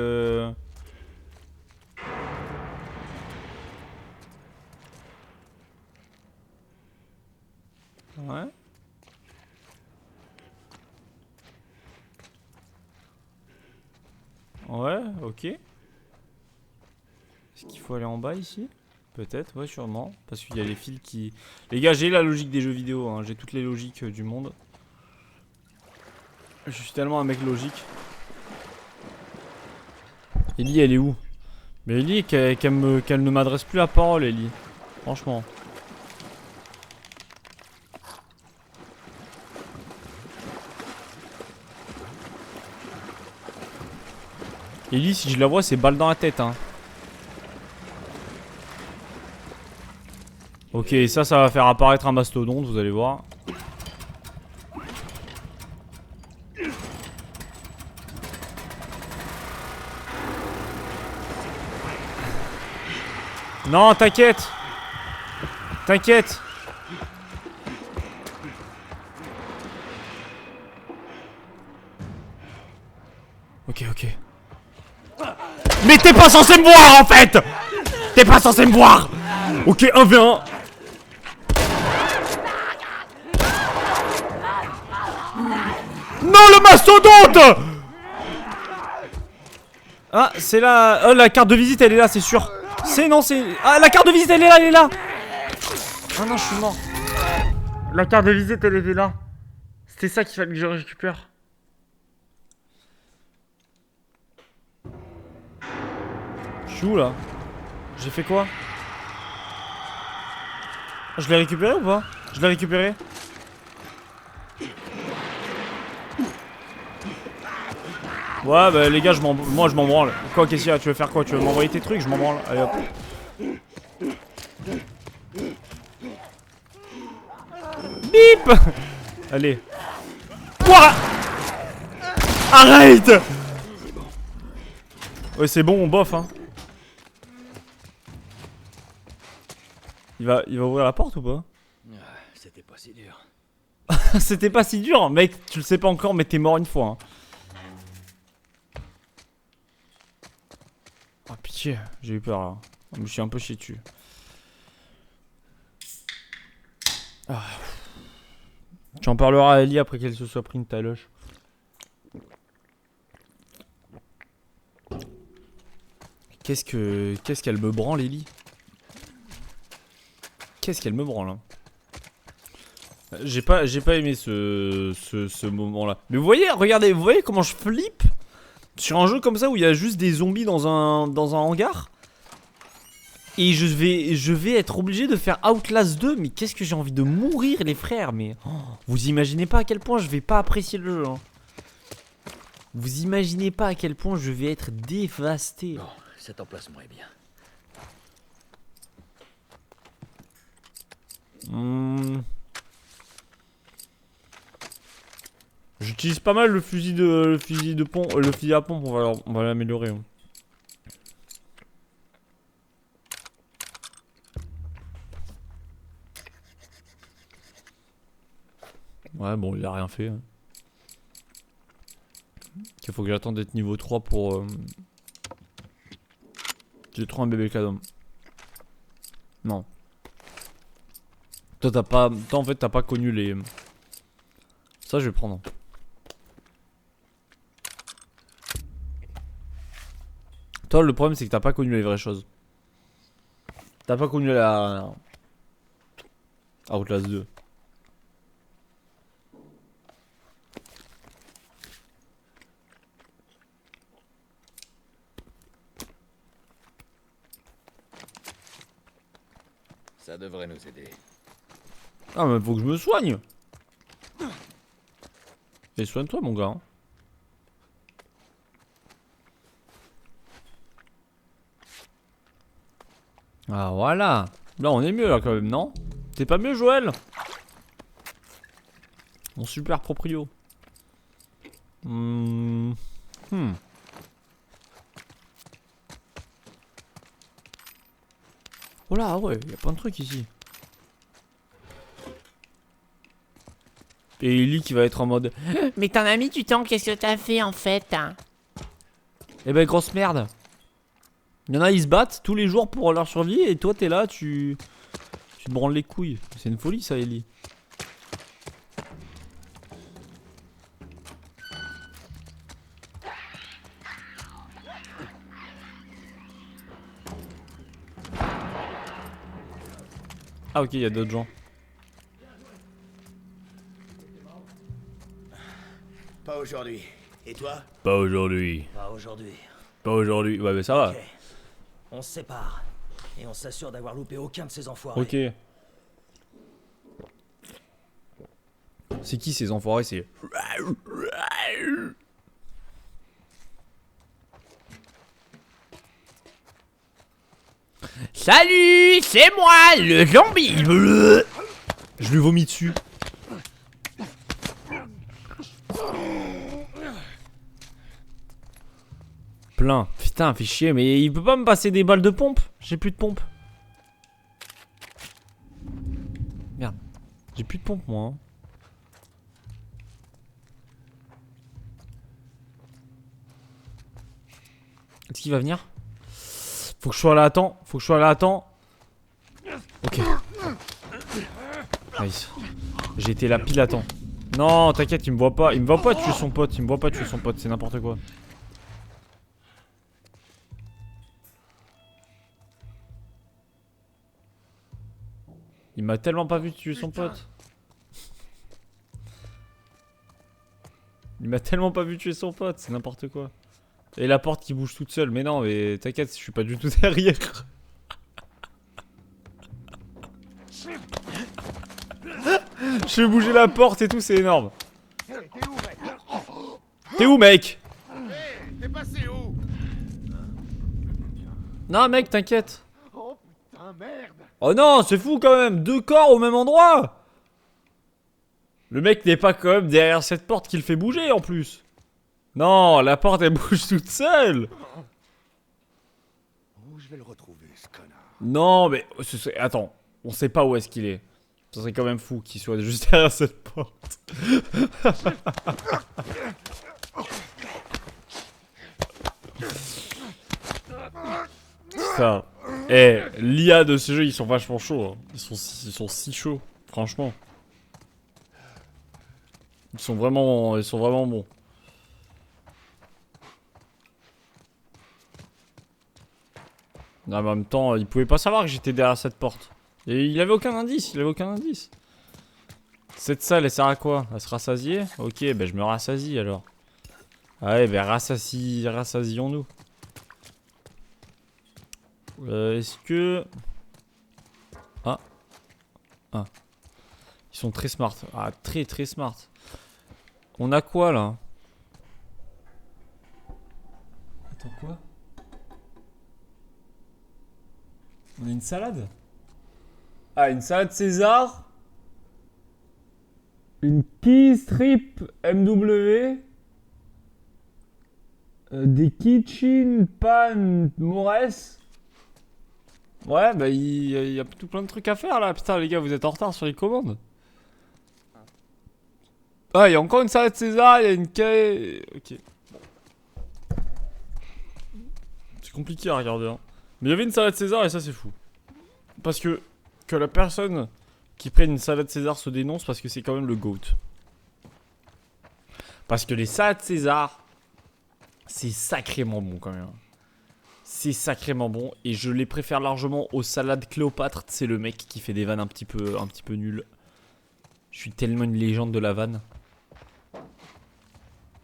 Ouais. Ouais, ok. Est-ce qu'il faut aller en bas ici? Peut-être, ouais, sûrement. Parce qu'il y a les fils qui... Les gars, j'ai la logique des jeux vidéo, hein. J'ai toutes les logiques du monde. Je suis tellement un mec logique. Ellie, elle est où? Mais Ellie, qu'elle ne m'adresse plus la parole, Ellie. Franchement. Ellie, si je la vois, c'est balle dans la tête, hein. Ok, ça va faire apparaître un mastodonte, vous allez voir. Non, t'inquiète. T'inquiète. Ok, ok. Mais t'es pas censé me voir en fait. T'es pas censé me voir. Ok, 1v1. Non, le mastodonte. Ah, c'est là. Oh, la carte de visite, elle est là, c'est sûr. Non, c'est... Ah, la carte de visite, elle est là, elle est là. Ah non, je suis mort. La carte de visite, elle était là. C'était ça qu'il fallait que je récupère. Je suis où, là? J'ai fait quoi? Je l'ai récupéré ou pas? Je l'ai récupéré. Ouais, bah les gars, moi je m'en branle. Quoi, qu'est-ce qu'il y a? Tu veux faire quoi? Tu veux m'envoyer tes trucs? Je m'en branle. Allez hop. Bip. Allez. Ouah. Arrête. Ouais, c'est bon, on bof, hein. Il va ouvrir la porte ou pas? C'était pas si dur. C'était pas si dur, mec. Tu le sais pas encore, mais t'es mort une fois. Hein. Oh pitié, j'ai eu peur là. Je me suis un peu chié dessus. Ah. Tu en parleras à Ellie après qu'elle se soit pris une taloche. Qu'est-ce qu'elle me branle, Ellie? Qu'est-ce qu'elle me branle hein. J'ai pas aimé ce moment-là. Mais vous voyez, regardez, vous voyez comment je flippe sur un jeu comme ça où il y a juste des zombies dans un hangar. Et je vais être obligé de faire Outlast 2. Mais qu'est-ce que j'ai envie de mourir, les frères. Mais oh, vous imaginez pas à quel point je vais pas apprécier le jeu. Hein. Vous imaginez pas à quel point je vais être dévasté. Bon, cet emplacement est bien. J'utilise pas mal le fusil de pompe, le fusil à pompe, on va l'améliorer. Hein. Ouais, bon, il a rien fait. Hein. Il faut que j'attende d'être niveau 3 pour... J'ai trop un bébé cadom. Non. Toi, en fait, t'as pas connu les... Ça, je vais prendre. Toi, le problème, c'est que t'as pas connu les vraies choses. T'as pas connu la... Outlast 2. Ça devrait nous aider. Ah, mais faut que je me soigne. Et soigne-toi, mon gars. Hein. Ah, voilà. Là, on est mieux, là, quand même, non? T'es pas mieux, Joël? Mon super proprio. Oh là, ouais, y a plein de trucs ici. Et Ellie qui va être en mode Mais t'en as mis du temps, qu'est-ce que t'as fait en fait hein? eh ben grosse merde. Y'en a ils se battent tous les jours pour leur survie et toi t'es là tu te branles les couilles. C'est une folie ça Ellie. Ah ok, il y a d'autres gens. Pas aujourd'hui. Et toi? Pas aujourd'hui. Pas aujourd'hui. Pas aujourd'hui. Ouais mais ça va. Ok. On se sépare. Et on s'assure d'avoir loupé aucun de ces enfoirés. Ok. C'est qui ces enfoirés? C'est... Salut, c'est moi, le zombie. Je lui vomis dessus. Plein. Putain, fait chier, mais il peut pas me passer des balles de pompe? J'ai plus de pompe. Merde. J'ai plus de pompe, moi. Hein. Est-ce qu'il va venir? Faut que je sois là à temps. Faut que je sois là à temps. Ok. Nice. J'ai été là pile à temps. Non, t'inquiète, il me voit pas. Il me voit pas tuer son pote. Il me voit pas tuer son pote. C'est n'importe quoi. Il m'a tellement pas vu tuer son pote. Il m'a tellement pas vu tuer son pote. C'est n'importe quoi. Et la porte qui bouge toute seule. Mais non, mais t'inquiète, je suis pas du tout derrière. Je fais bouger la porte et tout, c'est énorme. T'es où, mec? T'es passé où? Non, mec, t'inquiète. Oh putain, merde! Oh non, c'est fou quand même. 2 corps au même endroit. Le mec n'est pas quand même derrière cette porte qui le fait bouger en plus. Non, la porte elle bouge toute seule. Où je vais le retrouver, ce connard? Non, mais attends, on sait pas où est-ce qu'il est. Ça serait quand même fou qu'il soit juste derrière cette porte. Putain. Eh, l'IA de ce jeu, ils sont vachement chauds. Hein. Ils sont si chauds, franchement. Ils sont vraiment bons. Non, mais en même temps, il pouvait pas savoir que j'étais derrière cette porte. Et il avait aucun indice, Cette salle, elle sert à quoi? À se rassasier? Ok, ben je me rassasie alors. Ah ouais, ben rassasions-nous. Est-ce que... Ah. Ils sont très smart. Ah, très smart. On a quoi là? Attends, quoi? On a une salade? Ah, une salade César? Une key strip MW? Des kitchen pan Mores? Ouais, bah il y a tout plein de trucs à faire là. Putain, les gars, vous êtes en retard sur les commandes. Ah, il y a encore une salade César, il y a une key. Ok. C'est compliqué à regarder, hein. Mais il y avait une salade César et ça, c'est fou. Parce que la personne qui prenne une salade César se dénonce parce que c'est quand même le GOAT. Parce que les salades César, c'est sacrément bon quand même. C'est sacrément bon et je les préfère largement aux salades Cléopâtre. C'est le mec qui fait des vannes un petit peu nulles. Je suis tellement une légende de la vanne.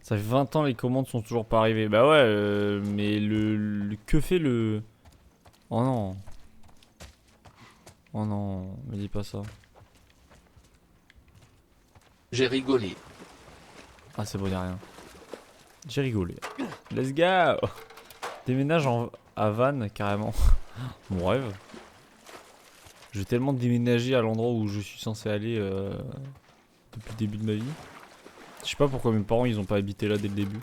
Ça fait 20 ans les commandes sont toujours pas arrivées. Bah ouais, mais que fait le... Oh non. Oh non, me dis pas ça. J'ai rigolé. Ah c'est bon, y'a rien. J'ai rigolé. Let's go. Déménage à Vannes, carrément. Mon rêve. Je vais tellement déménager à l'endroit où je suis censé aller depuis le début de ma vie. Je sais pas pourquoi mes parents ils ont pas habité là dès le début.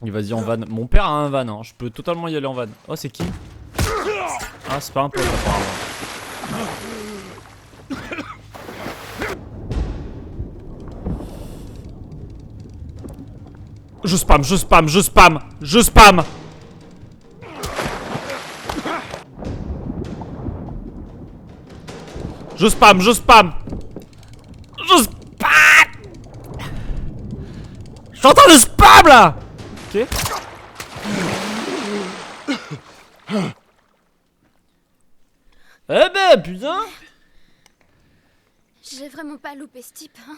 Et vas-y en van. Mon père a un van, hein. Je peux totalement y aller en van. Oh, c'est qui? Ah, c'est pas un pote apparemment. Je spam. Je spam. Je spam. Je spam. Je spam. Je suis en train de spam là. Ok. Eh ben putain. J'ai vraiment pas loupé ce type, hein.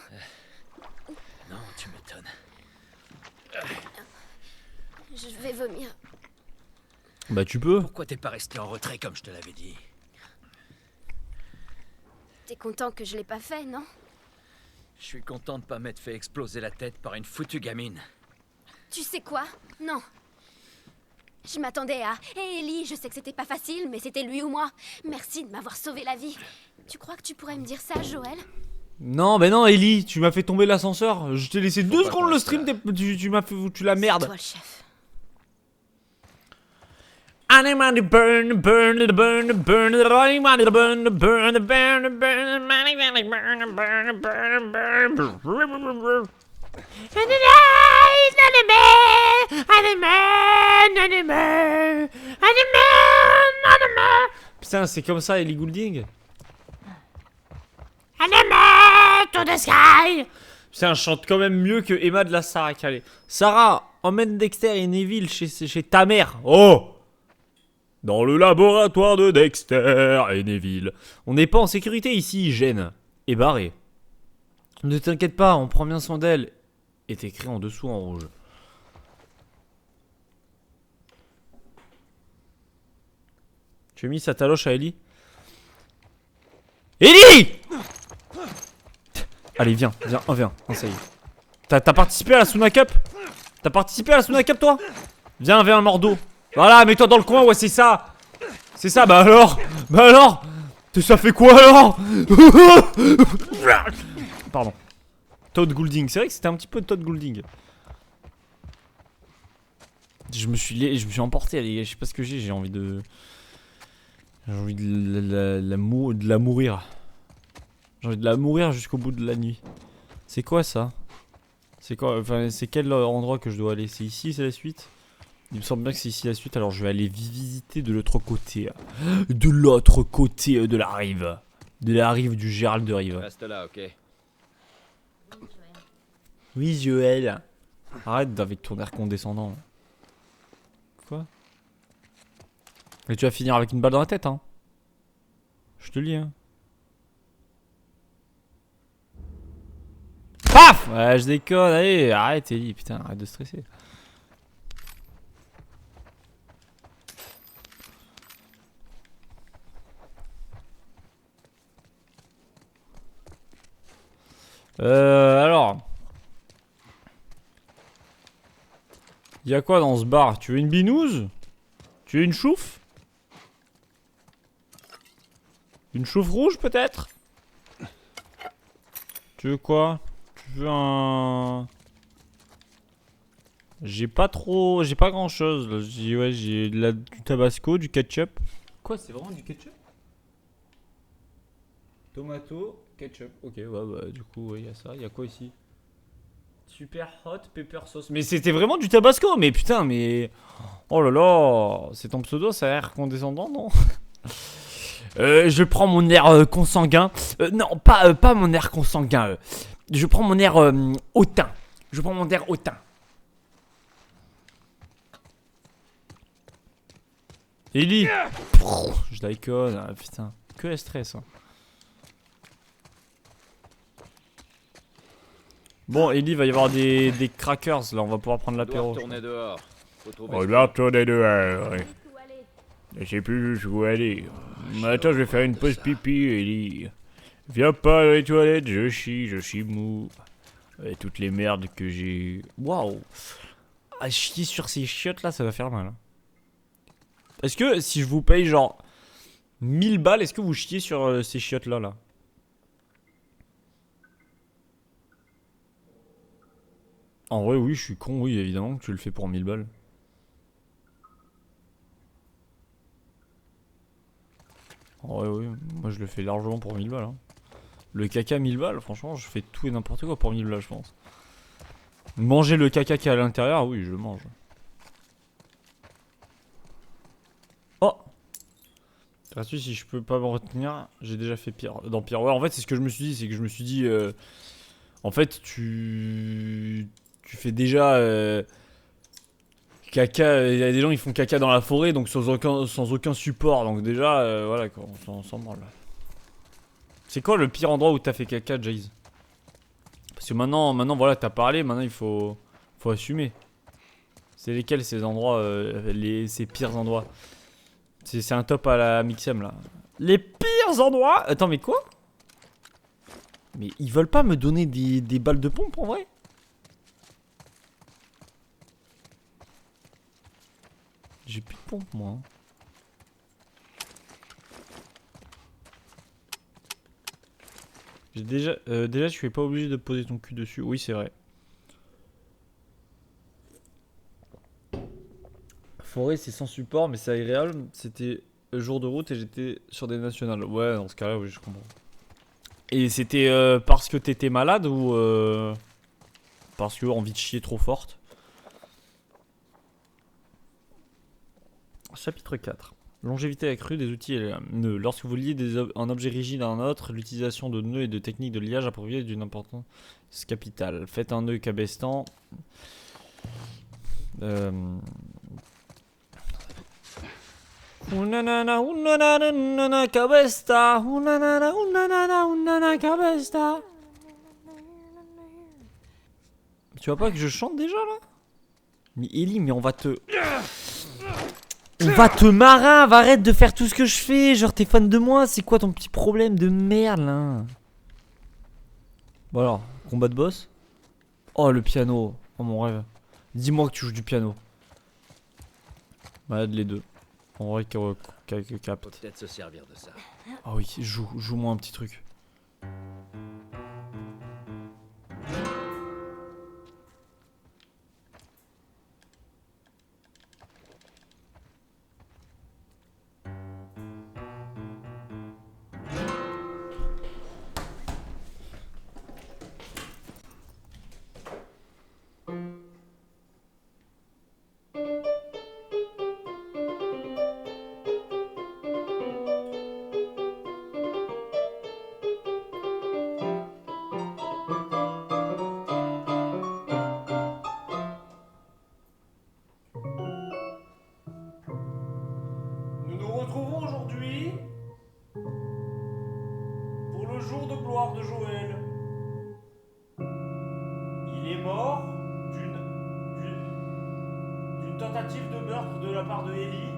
Non, tu m'étonnes. Je vais vomir. Bah tu peux. Pourquoi t'es pas resté en retrait comme je te l'avais dit? T'es content que je l'ai pas fait, non? Je suis content de pas m'être fait exploser la tête par une foutue gamine. Tu sais quoi? Non. Je m'attendais à... Hé Ellie, je sais que c'était pas facile, mais c'était lui ou moi. Merci de m'avoir sauvé la vie. Tu crois que tu pourrais me dire ça, Joël? Non, mais non, Ellie, tu m'as fait tomber l'ascenseur. Je t'ai laissé 2 pas secondes le faire stream, ça. tu m'as fait foutu la merde. C'est toi le chef. Animal burn, burn, burn, burn, animal burn, burn, burn, burn, animal burn, burn, burn, burn. Putain, c'est comme ça, Ellie Goulding. To the sky. Putain, je chante quand même mieux que Emma de la Sarah Calais. Sarah, emmène Dexter et Neville chez ta mère. Oh! Dans le laboratoire de Dexter et Neville. On n'est pas en sécurité ici, Gêne. Et barré. Ne t'inquiète pas, on prend bien soin d'elle. Est écrit en dessous en rouge. Tu as mis sa taloche à Ellie? Ellie! Allez, viens, ça y est. T'as participé à la Suna Cup? T'as participé à la Suna Cup, toi? Viens, Mordo. Voilà, mets-toi dans le coin, ouais, c'est ça. C'est ça, bah alors. Ça fait quoi alors? Pardon. Todd Goulding, c'est vrai que c'était un petit peu Todd Goulding. Je me suis emporté, allez, je sais pas ce que j'ai envie de... J'ai envie de la mourir. J'ai envie de la mourir jusqu'au bout de la nuit. C'est quoi ça? C'est quoi? Enfin, c'est quel endroit que je dois aller? C'est ici, c'est la suite? Il me semble bien que c'est ici la suite, alors je vais aller visiter de l'autre côté. De l'autre côté de la rive. De la rive du Gérald de Rive. Reste là, ok? Oui, Joël. Arrête avec ton air condescendant. Quoi? Et tu vas finir avec une balle dans la tête, hein. Je te le dis, hein. Paf! Ouais, je déconne, allez, arrête, Ellie, putain, arrête de stresser. Alors. Y'a quoi dans ce bar? Tu veux une binouse? Tu veux une chouffe? Une chouffe rouge peut-être? Tu veux quoi? Tu veux un... J'ai pas grand chose là. J'ai du tabasco, du ketchup. Quoi, c'est vraiment du ketchup? Tomato, ketchup. Ok, ouais, bah du coup, ouais, y'a ça. Y'a quoi ici? Super hot pepper sauce. Mais c'était vraiment du tabasco, mais putain, mais... Oh là là, c'est ton pseudo, ça a l'air condescendant, non? Je prends mon air consanguin. Non, pas mon air consanguin. Je prends mon air hautain. Je prends mon air hautain. Ellie. Je déconne, ah, putain. Que le stress. Hein. Bon, Ellie, va y avoir des crackers là, on va pouvoir prendre l'apéro. On doit retourner dehors. On doit retourner dehors, ouais. Je sais plus où aller. Mais attends, je vais faire une pause pipi, Ellie. Viens pas dans les toilettes, je chie mou. Et toutes les merdes que j'ai. Waouh! À chier sur ces chiottes là, ça va faire mal. Hein. Est-ce que si je vous paye genre 1000 balles, est-ce que vous chiez sur ces chiottes là? En vrai, oui, je suis con, oui, évidemment que tu le fais pour 1000 balles. En vrai, oui, moi je le fais largement pour 1000 balles. Hein. Le caca 1000 balles, franchement, je fais tout et n'importe quoi pour 1000 balles, je pense. Manger le caca qui est à l'intérieur, oui, je le mange. Oh! Gratuit, si je peux pas me retenir, j'ai déjà fait pire. Dans pire. Ouais, en fait, c'est ce que je me suis dit, c'est que je me suis dit. En fait, tu fais déjà. Caca, il y a des gens qui font caca dans la forêt, donc sans aucun support. Donc déjà, voilà quoi, on s'en branle. C'est quoi le pire endroit où t'as fait caca, Jace? Parce que maintenant voilà, t'as parlé, maintenant il faut assumer. C'est lesquels ces endroits, ces pires endroits? C'est un top à la Mixem là. Les pires endroits? Attends, mais quoi? Mais ils veulent pas me donner des balles de pompe en vrai? J'ai plus de pompe moi. J'ai déjà je suis pas obligé de poser ton cul dessus. Oui, c'est vrai. Forêt, c'est sans support, mais c'est agréable. C'était jour de route et j'étais sur des nationales. Ouais, dans ce cas-là, oui, je comprends. Et c'était parce que t'étais malade ou parce que envie de chier trop forte? Chapitre 4. Longévité accrue des outils et nœuds. Lorsque vous liez un objet rigide à un autre, l'utilisation de nœuds et de techniques de liage appropriées est d'une importance capitale. Faites un nœud cabestant. Cabesta. Cabesta. Tu vois pas que je chante déjà là? Mais Ellie, mais on va te... On va te marin, va arrête de faire tout ce que je fais. Genre t'es fan de moi, c'est quoi ton petit problème de merde là? Bon alors, combat de boss. Oh le piano, oh mon rêve. Dis-moi que tu joues du piano. Malade les deux. En vrai, Faut capte. peut-être se servir de ça. Ah oui, joue-moi un petit truc. Nous nous retrouvons aujourd'hui pour le jour de gloire de Joël. Il est mort d'une tentative de meurtre de la part de Ellie,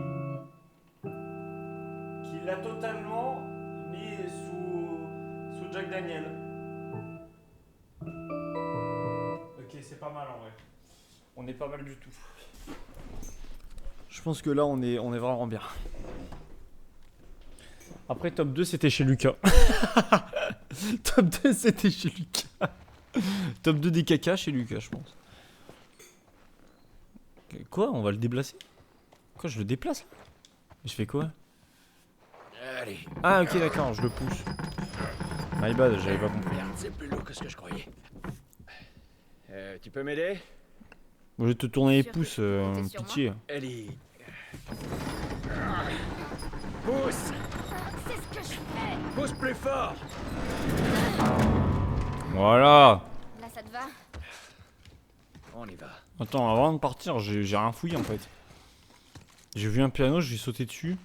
qui l'a totalement mis sous Jack Daniel. Ok, c'est pas mal en vrai. On est pas mal du tout. Je pense que là on est vraiment bien. Après top 2 c'était chez Lucas. Top 2 c'était chez Lucas. Top 2 des caca chez Lucas je pense. Quoi? On va le déplacer? Quoi, je le déplace là? Je fais quoi? Allez. Ah ok d'accord, je le pousse. My bad, j'avais pas compris. Merde, c'est plus lourd que ce que je croyais. Tu peux m'aider? Je vais te tourner les Sûr que pouces, tu peux compter sur pitié. Ellie. Pousse! C'est ce que je fais. Pousse plus fort! Voilà. Là, ça te va? On y va. Attends, avant de partir, j'ai rien fouillé en fait. J'ai vu un piano, je vais sauter dessus.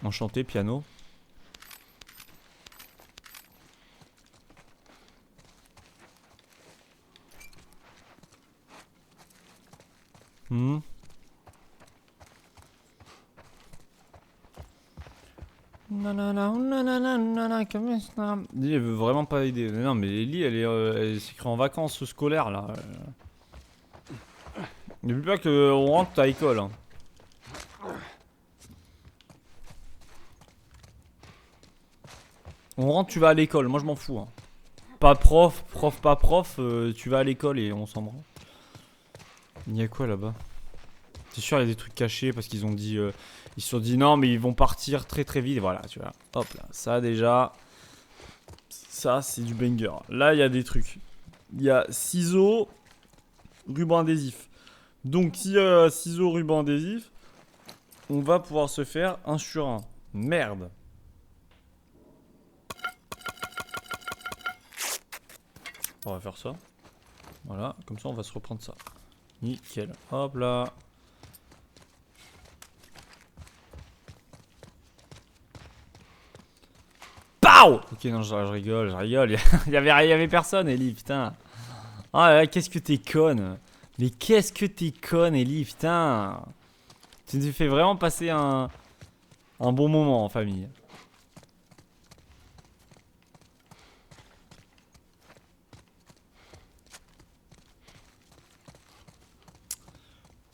Enchanté, piano. Hmm. Ellie, elle veut vraiment pas aider. Non, mais Ellie, elle s'écrit en vacances scolaires là. N'oublie pas qu'on rentre à l'école. Hein. On rentre, tu vas à l'école. Moi, je m'en fous. Hein. Pas prof, pas prof, tu vas à l'école et on s'en branle. Il y a quoi là-bas? C'est sûr, il y a des trucs cachés parce qu'ils ont dit. Ils se sont dit non, mais ils vont partir très très vite. Voilà, tu vois. Hop là, ça déjà. Ça, c'est du banger. Là, il y a des trucs. Il y a ciseaux, ruban adhésif. Donc, s'il y a ciseaux, ruban adhésif, on va pouvoir se faire un sur un. Merde. On va faire ça. Voilà, comme ça, on va se reprendre ça. Nickel. Hop là. Pow! Ok, non, je rigole. Il y avait personne, Ellie, putain. Ah là, qu'est-ce que t'es conne. Mais qu'est-ce que t'es conne, Ellie, putain. Tu nous fais vraiment passer un bon moment en famille.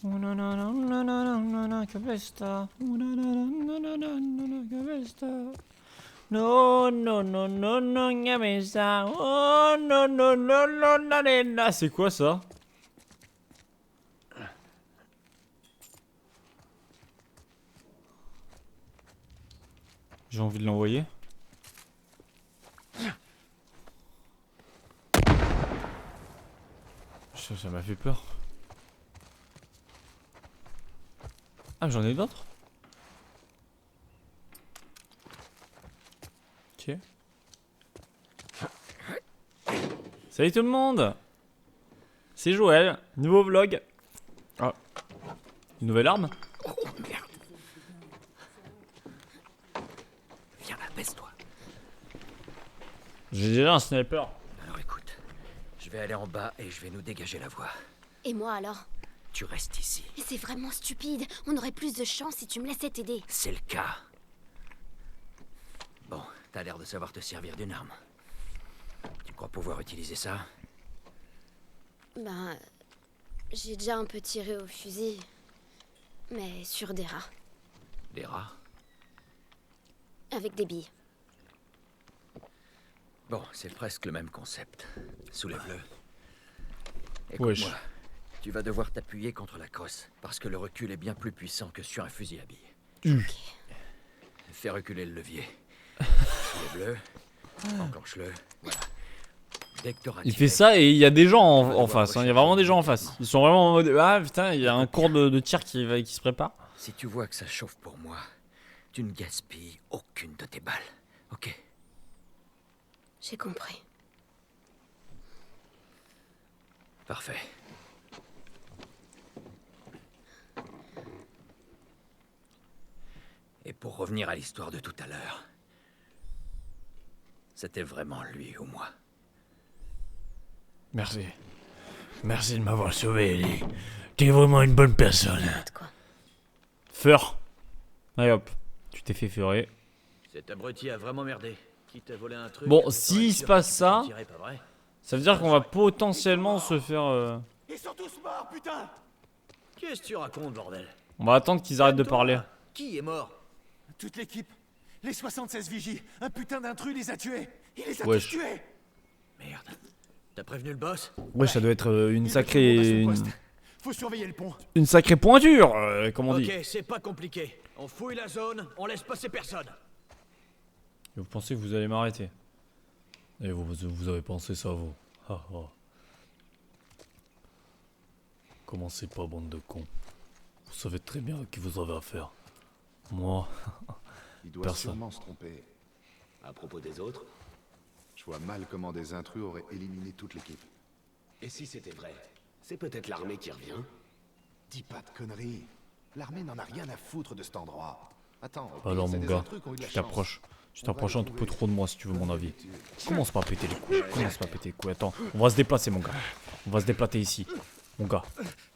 No, no, no, no, no, gamesa. Oh, no, no, no, no, no, c'est quoi ça? J'ai envie de l'envoyer. Ça m'a fait peur. Ah, j'en ai d'autres? Ok. Salut tout le monde! C'est Joël, nouveau vlog. Ah. Une nouvelle arme? Oh merde! Viens là, baisse-toi. J'ai déjà un sniper. Alors écoute, je vais aller en bas et je vais nous dégager la voie. Et moi alors? Tu restes ici. Mais c'est vraiment stupide. On aurait plus de chance si tu me laissais t'aider. C'est le cas. Bon, t'as l'air de savoir te servir d'une arme. Tu crois pouvoir utiliser ça? Ben, j'ai déjà un peu tiré au fusil, mais sur des rats, Des rats? avec des billes. Bon, c'est presque le même concept. Soulève-le. Wesh. Écoute-moi, tu vas devoir t'appuyer contre la crosse, parce que le recul est bien plus puissant que sur un fusil à billes. Fais reculer le levier. Soulève-le. Enclenche-le. Voilà. Dès que t'auras Il tiré, fait ça et il y a des gens en face, hein. Il y a vraiment des gens en face. Ils sont vraiment en mode ah putain, il y a un cours de tir qui se prépare. Si tu vois que ça chauffe pour moi, tu ne gaspilles aucune de tes balles. Ok? J'ai compris. Parfait. Et pour revenir à l'histoire de tout à l'heure, c'était vraiment lui ou moi. Merci. Merci de m'avoir sauvé, Ellie. T'es vraiment une bonne personne. Pas de quoi. Feur. Allez hop, tu t'es fait feurer. Cet abruti a vraiment merdé. Qui t'a volé un truc? Bon, autant s'il être se sûr passe que tu ça, peux tirer, pas vrai? ça veut dire qu'on va potentiellement se faire... Ils sont tous morts, putain! Qu'est-ce que tu racontes, bordel? On va attendre qu'ils arrêtent de Toi, parler. Qui est mort? Toute l'équipe, les 76 vigies, un putain d'intrus les a tués! Il les a Wesh. tous tués! Merde. T'as prévenu le boss? Ouais, ça doit être une Il veut que tout le monde à sacrée... son poste. Faut surveiller le pont. Une sacrée pointure, comme on dit. Ok, c'est pas compliqué. On fouille la zone, on laisse passer personne. Et vous pensez que vous allez m'arrêter? Et vous avez pensé ça, vous? Ah, ah. Commencez pas, bande de cons. Vous savez très bien à qui vous avez affaire. Moi, Il doit Personne. sûrement se tromper. À propos des autres, Je vois mal comment des intrus auraient éliminé toute l'équipe. Et si c'était vrai? C'est peut-être l'armée qui revient? Dis pas de conneries. L'armée n'en a rien à foutre de cet endroit. Attends, au pire, alors c'est mon des gars, intrus qui ont eu de la tu chance. t'approches. Tu On va t'approches un les peu trouver. trop de moi si tu veux mon On va avis. les tuer. Commence pas à péter les couilles. Commence pas à péter les couilles. Attends, on va se déplacer, mon gars. On va se déplacer ici. Mon gars.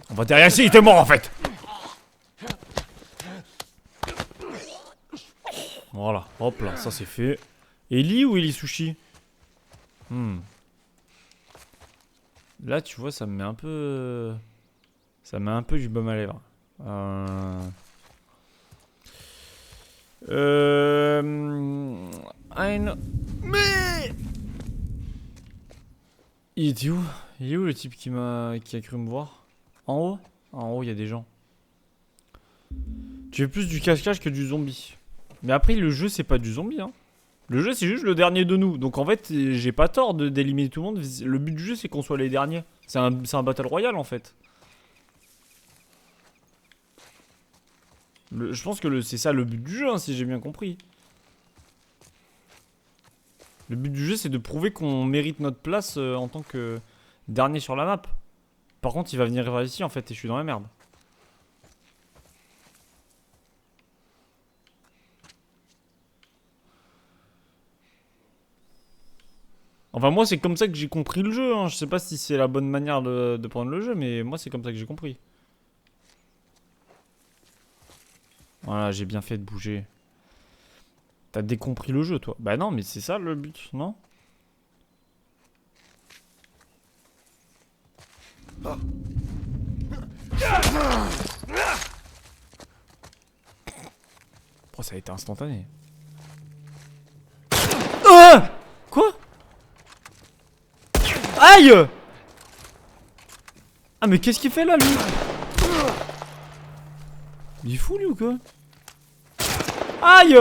On va derrière ici, il était mort en fait. Voilà, hop là, ça c'est fait. Ellie ou Ellie Sushi? Là, tu vois, ça me met un peu. Ça me met un peu du baume à lèvres. Mais. Il était où? Il est où le type qui a cru me voir? En haut? En haut, il y a des gens. Tu fais plus du cache-cache que du zombie. Mais après, le jeu, c'est pas du zombie, hein. Le jeu, c'est juste le dernier de nous. Donc en fait, j'ai pas tort d'éliminer tout le monde. Le but du jeu, c'est qu'on soit les derniers. C'est un battle royale, en fait. Je pense que c'est ça le but du jeu, hein, si j'ai bien compris. Le but du jeu, c'est de prouver qu'on mérite notre place en tant que dernier sur la map. Par contre, il va venir vers ici, en fait, et je suis dans la merde. Enfin, moi, c'est comme ça que j'ai compris le jeu, hein. Je sais pas si c'est la bonne manière de prendre le jeu, mais moi, c'est comme ça que j'ai compris. Voilà, j'ai bien fait de bouger. T'as décompris le jeu, toi? Bah non, mais c'est ça le but, non? Oh, ça a été instantané. Ah! Quoi? Aïe! Ah, mais qu'est-ce qu'il fait là, lui? Il est fou, lui, ou quoi? Aïe!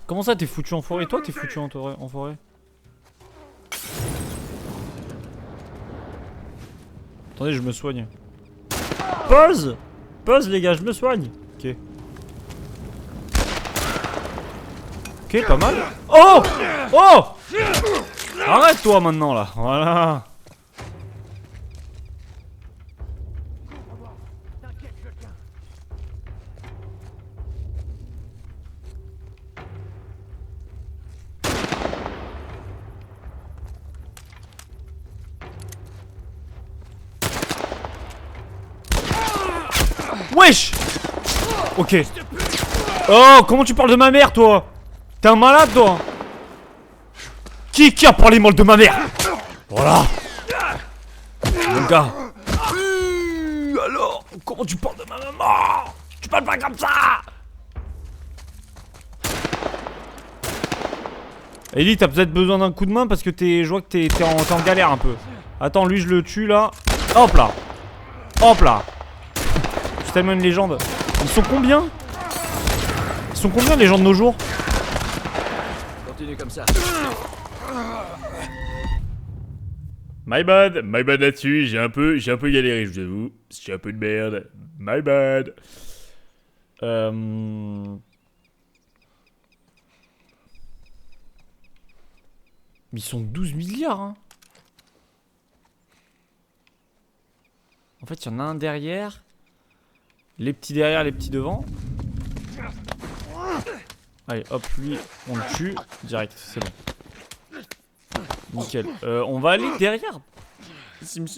Comment ça, t'es foutu en forêt? Toi, t'es foutu en forêt? Attendez, je me soigne. Pause! Pause, les gars, je me soigne. Ok. Ok, pas mal. Oh! Oh! Arrête-toi maintenant, là. Voilà. Wesh! Ok. Oh, comment tu parles de ma mère, toi? T'es un malade, toi? Qui a parlé mal de ma mère? Voilà. mon gars. Alors, comment tu parles de ma maman? Tu parles pas comme ça. Ellie, t'as peut-être besoin d'un coup de main parce que je vois que t'es en galère un peu. Attends, lui je le tue là. Hop là. Hop là. C'est tellement une légende. Ils sont combien? Ils sont combien les gens de nos jours? Continue comme ça. My bad là-dessus, j'ai un peu galéré, je vous avoue. J'ai un peu de merde. My bad. Mais ils sont 12 milliards hein. En fait il y en a un derrière. Les petits derrière, les petits devant. Allez hop, lui on le tue. Direct, c'est bon. Nickel. On va aller derrière.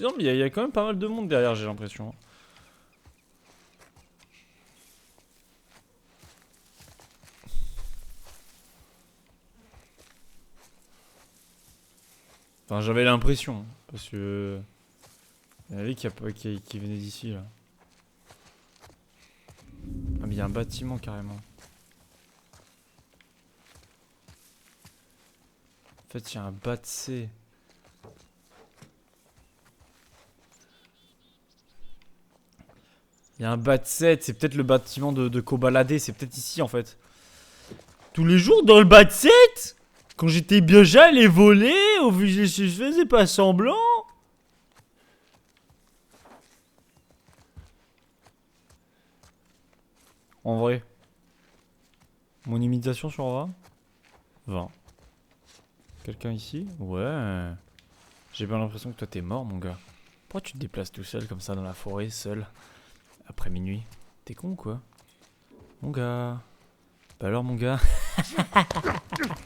Non mais il y a quand même pas mal de monde derrière, j'ai l'impression. Enfin j'avais l'impression. Parce que... Il y en avait qui venaient d'ici là. Ah mais il y a un bâtiment carrément. En fait il y a un bat de C. Il y a un bat 7, c'est peut-être le bâtiment de Kobalade, c'est peut-être ici en fait. Tous les jours dans le bat 7? Quand j'étais bien, j'allais voler, je faisais pas semblant. En vrai. Mon imitation sur 20 20. Quelqu'un ici? Ouais. J'ai bien l'impression que toi t'es mort mon gars. Pourquoi tu te déplaces tout seul comme ça dans la forêt, seul? Après minuit. T'es con ou quoi? Mon gars. Bah alors mon gars.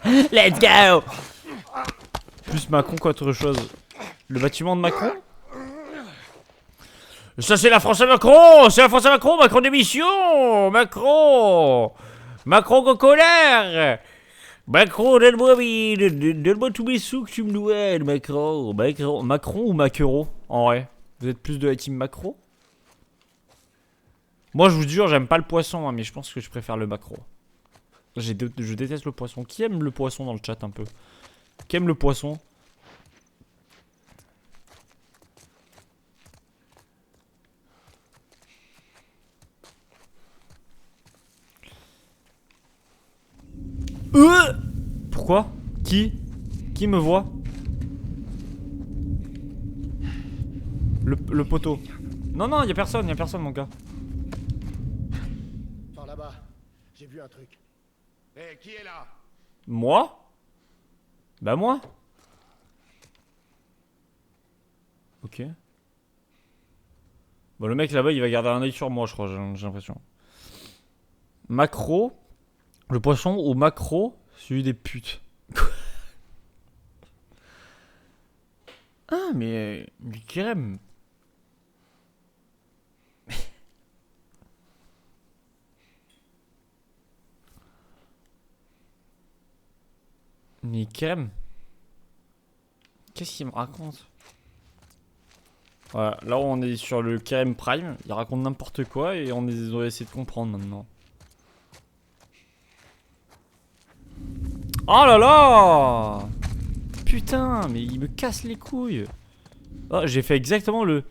Let's go! Plus Macron qu'autre chose. Le bâtiment de Macron? Ça c'est la France à Macron! C'est la France à Macron! Macron d'émission! Macron! Macron cocolaire! Macron, donne-moi tous mes sous que tu me dois, Macron. Macron ou Macron, en vrai? Vous êtes plus de la team Macron? Moi je vous jure, j'aime pas le poisson, hein, mais je pense que je préfère le maquereau. Je déteste le poisson. Qui aime le poisson dans le chat un peu? Qui aime le poisson? Pourquoi? Qui me voit? Le poteau. Non, non, y'a personne mon gars. Par là-bas, j'ai vu un truc. Hé, qui est là? Moi? Bah moi. Ok. Bon, le mec là-bas, il va garder un œil sur moi, je crois, j'ai l'impression. Macro. Le poisson ou macro, celui des putes. Ah, mais crème. Mais crème. Qu'est-ce qu'il me raconte? Voilà, là on est sur le Kerem Prime, il raconte n'importe quoi et on va essayer de comprendre maintenant. Oh là là! Putain, mais il me casse les couilles. Oh, j'ai fait exactement le...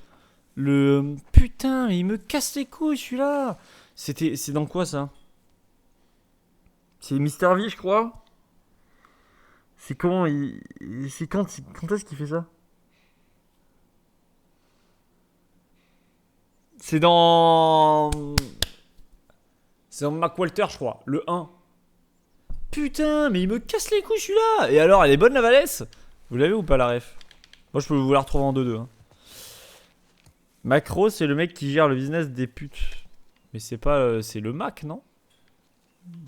Putain, mais il me casse les couilles celui-là. C'est dans quoi ça? C'est Mister V je crois. C'est comment c'est quand est-ce qu'il fait ça? C'est dans Mac Walter je crois, le 1. Putain, mais il me casse les couilles celui-là. Et alors, elle est bonne la Valès? Vous l'avez ou pas la ref? Moi je peux vous la retrouver en 2-2 hein. Macro c'est le mec qui gère le business des putes. Mais c'est pas... c'est le Mac non?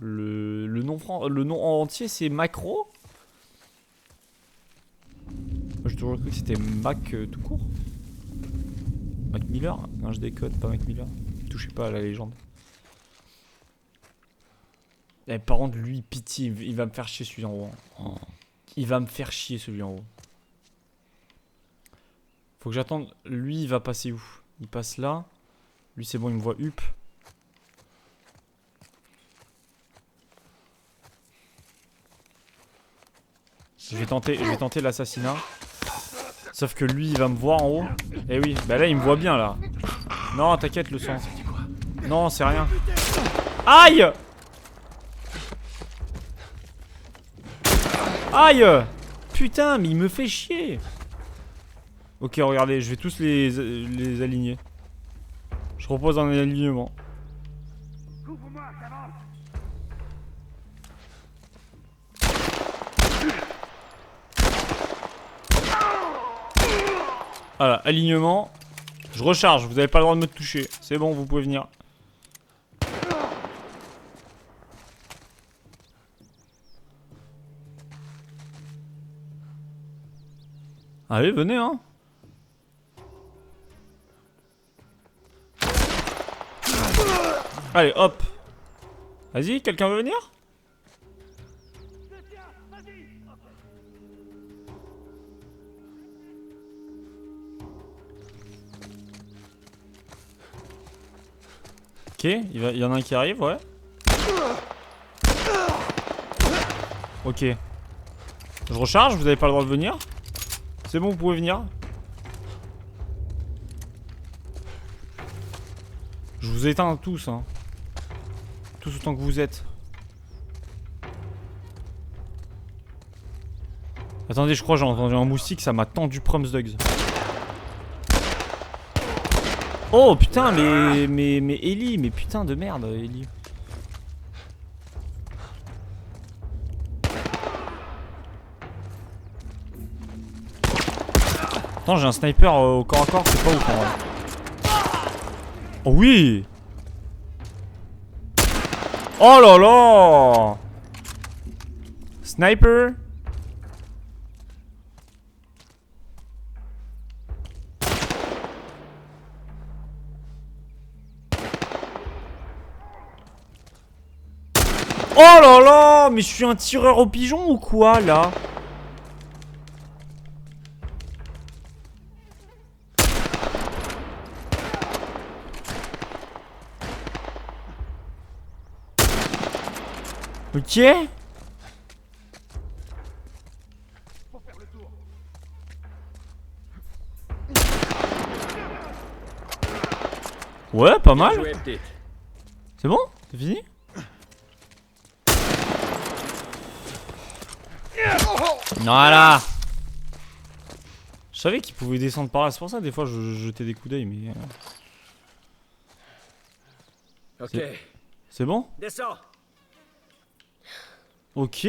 Le nom entier c'est Macro? Moi j'ai toujours cru que c'était Mac tout court. Mac Miller? Non je déconne, pas Mac Miller. Touchez pas à la légende. Eh, par contre lui pitié, il va me faire chier celui en haut. Oh. Il va me faire chier celui en haut. Faut que j'attende. Lui, il va passer où? Il passe là. Lui, c'est bon, il me voit up. Je vais tenter l'assassinat. Sauf que lui, il va me voir en haut. Eh oui, bah là, il me voit bien, là. Non, t'inquiète, le sang. Non, c'est rien. Aïe! Aïe! Putain, mais il me fait chier. Ok, regardez, je vais tous les aligner. Je propose un alignement. Voilà, alignement. Je recharge, vous avez pas le droit de me toucher. C'est bon, vous pouvez venir. Allez, venez, hein. Allez, hop. Vas-y, quelqu'un veut venir? Ok, il y en a un qui arrive, ouais. Ok. Je recharge, vous avez pas le droit de venir. C'est bon, vous pouvez venir. Je vous éteins tous, hein. Tous autant que vous êtes. Attendez, je crois que j'ai entendu un moustique, ça m'a tendu Prums Dogs. Oh putain, mais Ellie, mais putain de merde, Ellie. Attends, j'ai un sniper au corps à corps, c'est pas ouf en vrai. Oh oui! Oh là là! Sniper! Oh là là! Mais je suis un tireur au pigeon ou quoi là? Ok. Ouais, pas mal. C'est bon? C'est fini? Voilà. Je savais qu'il pouvait descendre par là, c'est pour ça des fois je jetais des coups d'œil, mais... Ok. C'est bon? Descends. Ok,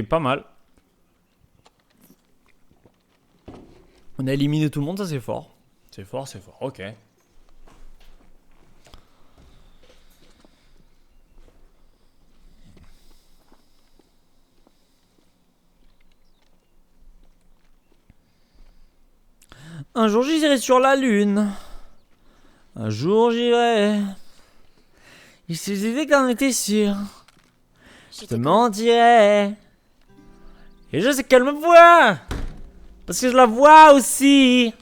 pas mal. On a éliminé tout le monde, ça c'est fort. C'est fort, ok. Un jour j'irai sur la lune. Un jour j'irai. Il suffisait qu'on était sûr. Je te mentirais. Et je sais qu'elle me voit. Parce que je la vois aussi.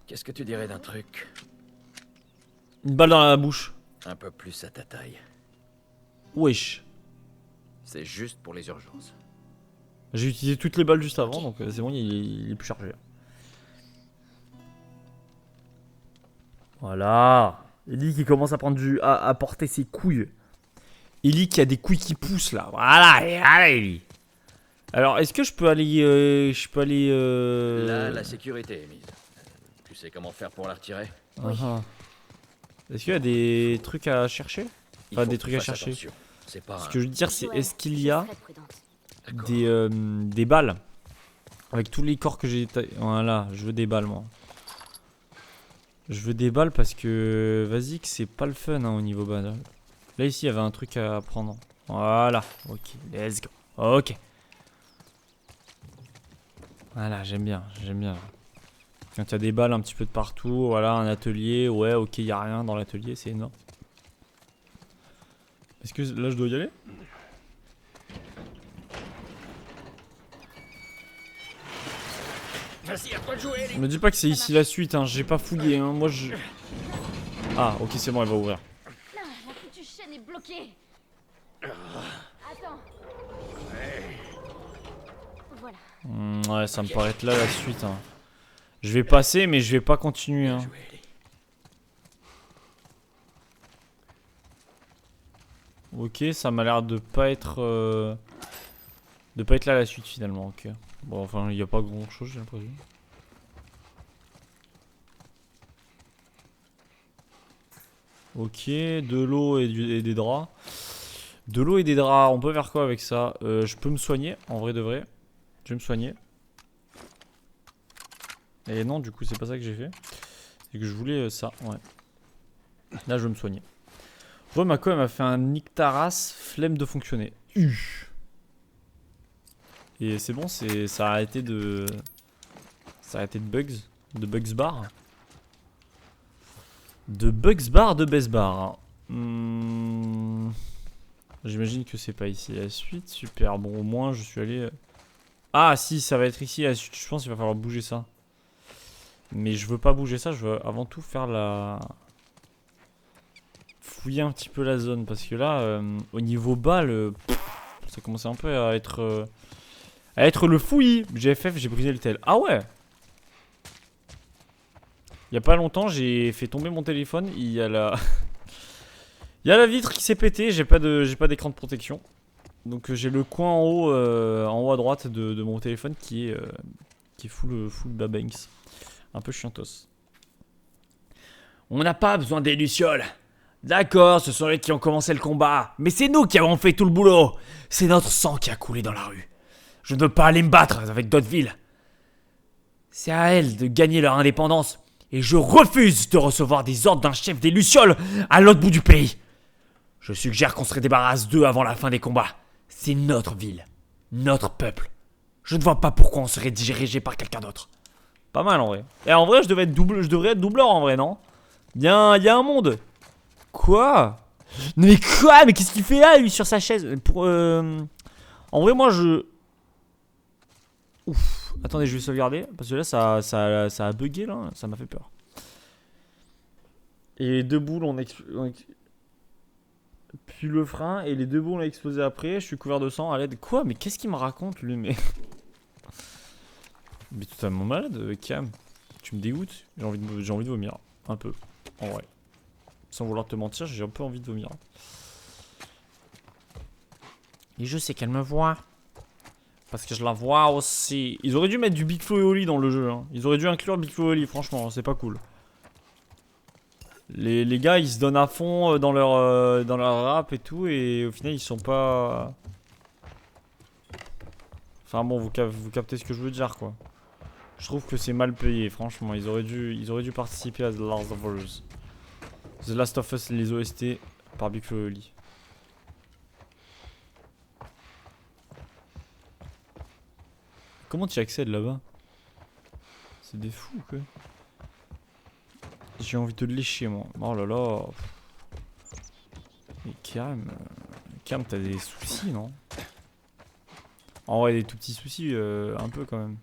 Qu'est-ce que tu dirais d'un truc Une balle dans la bouche. un peu plus à ta taille? Wesh. C'est juste pour les urgences. J'ai utilisé toutes les balles juste avant, donc c'est bon, il est plus chargé. Voilà. Ellie qui commence à prendre à porter ses couilles. Ellie qui a des couilles qui poussent là. Voilà. Allez Ellie. Alors est-ce que je peux aller Là, la sécurité est mise. Tu sais comment faire pour la retirer? Oui. Est-ce qu'il y a des trucs à chercher? Enfin des trucs à chercher. C'est pas Ce que je veux dire c'est est-ce qu'il y a D'accord. des balles avec tous les corps que j'ai... Voilà, je veux des balles moi. Je veux des balles parce que vas-y que c'est pas le fun hein, au niveau balle. Là ici il y avait un truc à prendre. Voilà, ok, let's go. Ok. Voilà, j'aime bien. Quand il y a des balles un petit peu de partout, voilà, un atelier, ouais, ok, il y a rien dans l'atelier, c'est énorme. Est-ce que là je dois y aller? Vas-y, à toi de jouer, Ellie. Me dis pas que c'est ici la suite, hein. J'ai pas fouillé, hein. Moi je. Ah, ok, c'est bon, elle va ouvrir. La foutue chaîne est bloquée. Attends. Voilà. Ouais, ça me paraît être là la suite, hein. Je vais passer, mais je vais pas continuer, hein. Jouer, Ellie. Ok, ça m'a l'air de pas être. De pas être là la suite finalement, ok. Bon, enfin, il y a pas grand chose, j'ai l'impression. Ok, de l'eau et des draps. De l'eau et des draps, on peut faire quoi avec ça? Je peux me soigner, en vrai de vrai. Je vais me soigner. Et non, du coup, c'est pas ça que j'ai fait. C'est que je voulais ça, ouais. Là, je veux me soigner. Remako, elle m'a fait un Nyctaras, flemme de fonctionner. Et c'est bon, ça a arrêté de. Ça a arrêté de bugs. De bugs bar. De bugs bar, de best bar. J'imagine que c'est pas ici la suite. Super, bon, au moins je suis allé. Ah, si, ça va être ici la suite. Je pense qu'il va falloir bouger ça. Mais je veux pas bouger ça, je veux avant tout faire la. Fouiller un petit peu la zone. Parce que là, au niveau bas, ça commençait un peu à être. À être le fouillis. GFF, j'ai brisé le tel. Ah ouais! Il y a pas longtemps, j'ai fait tomber mon téléphone. Il y a la. Il y a la vitre qui s'est pétée. J'ai pas d'écran de protection. Donc j'ai le coin en haut à droite de mon téléphone qui est full babanks. Un peu chiantos. On n'a pas besoin des lucioles. D'accord, ce sont eux qui ont commencé le combat. Mais c'est nous qui avons fait tout le boulot. C'est notre sang qui a coulé dans la rue. Je ne veux pas aller me battre avec d'autres villes. C'est à elles de gagner leur indépendance. Et je refuse de recevoir des ordres d'un chef des Lucioles à l'autre bout du pays. Je suggère qu'on se débarrasse d'eux avant la fin des combats. C'est notre ville. Notre peuple. Je ne vois pas pourquoi on serait dirigé par quelqu'un d'autre. Pas mal en vrai. Et en vrai, je devrais être doubleur en vrai, non? Il y a un monde. Quoi? Mais quoi? Mais qu'est-ce qu'il fait là, lui, sur sa chaise? En vrai, moi, je... Ouf. Attendez, je vais sauvegarder. Parce que là, ça a bugué, là. Ça m'a fait peur. Et les deux boules, puis le frein. Et les deux boules ont explosé après. Je suis couvert de sang à l'aide. Quoi? Mais qu'est-ce qu'il me raconte, lui? Mais totalement malade, Cam. Tu me dégoûtes. J'ai envie de vomir. Un peu. En vrai. Sans vouloir te mentir, j'ai un peu envie de vomir. Et je sais qu'elle me voit. Parce que je la vois aussi. Ils auraient dû mettre du Big Flo et Oli dans le jeu. Hein. Ils auraient dû inclure Big Flo et Oli, franchement, c'est pas cool. Les gars, ils se donnent à fond dans leur rap et tout. Et au final, ils sont pas... Enfin bon, vous captez ce que je veux dire, quoi. Je trouve que c'est mal payé, franchement. Ils auraient dû participer à The Last of Us. The Last of Us, les OST par Big Flo et Oli. Comment tu y accèdes là-bas? C'est des fous, quoi. J'ai envie de te lécher, moi. Oh là là. Mais Cam, t'as des soucis, non? En vrai, des tout petits soucis, un peu quand même.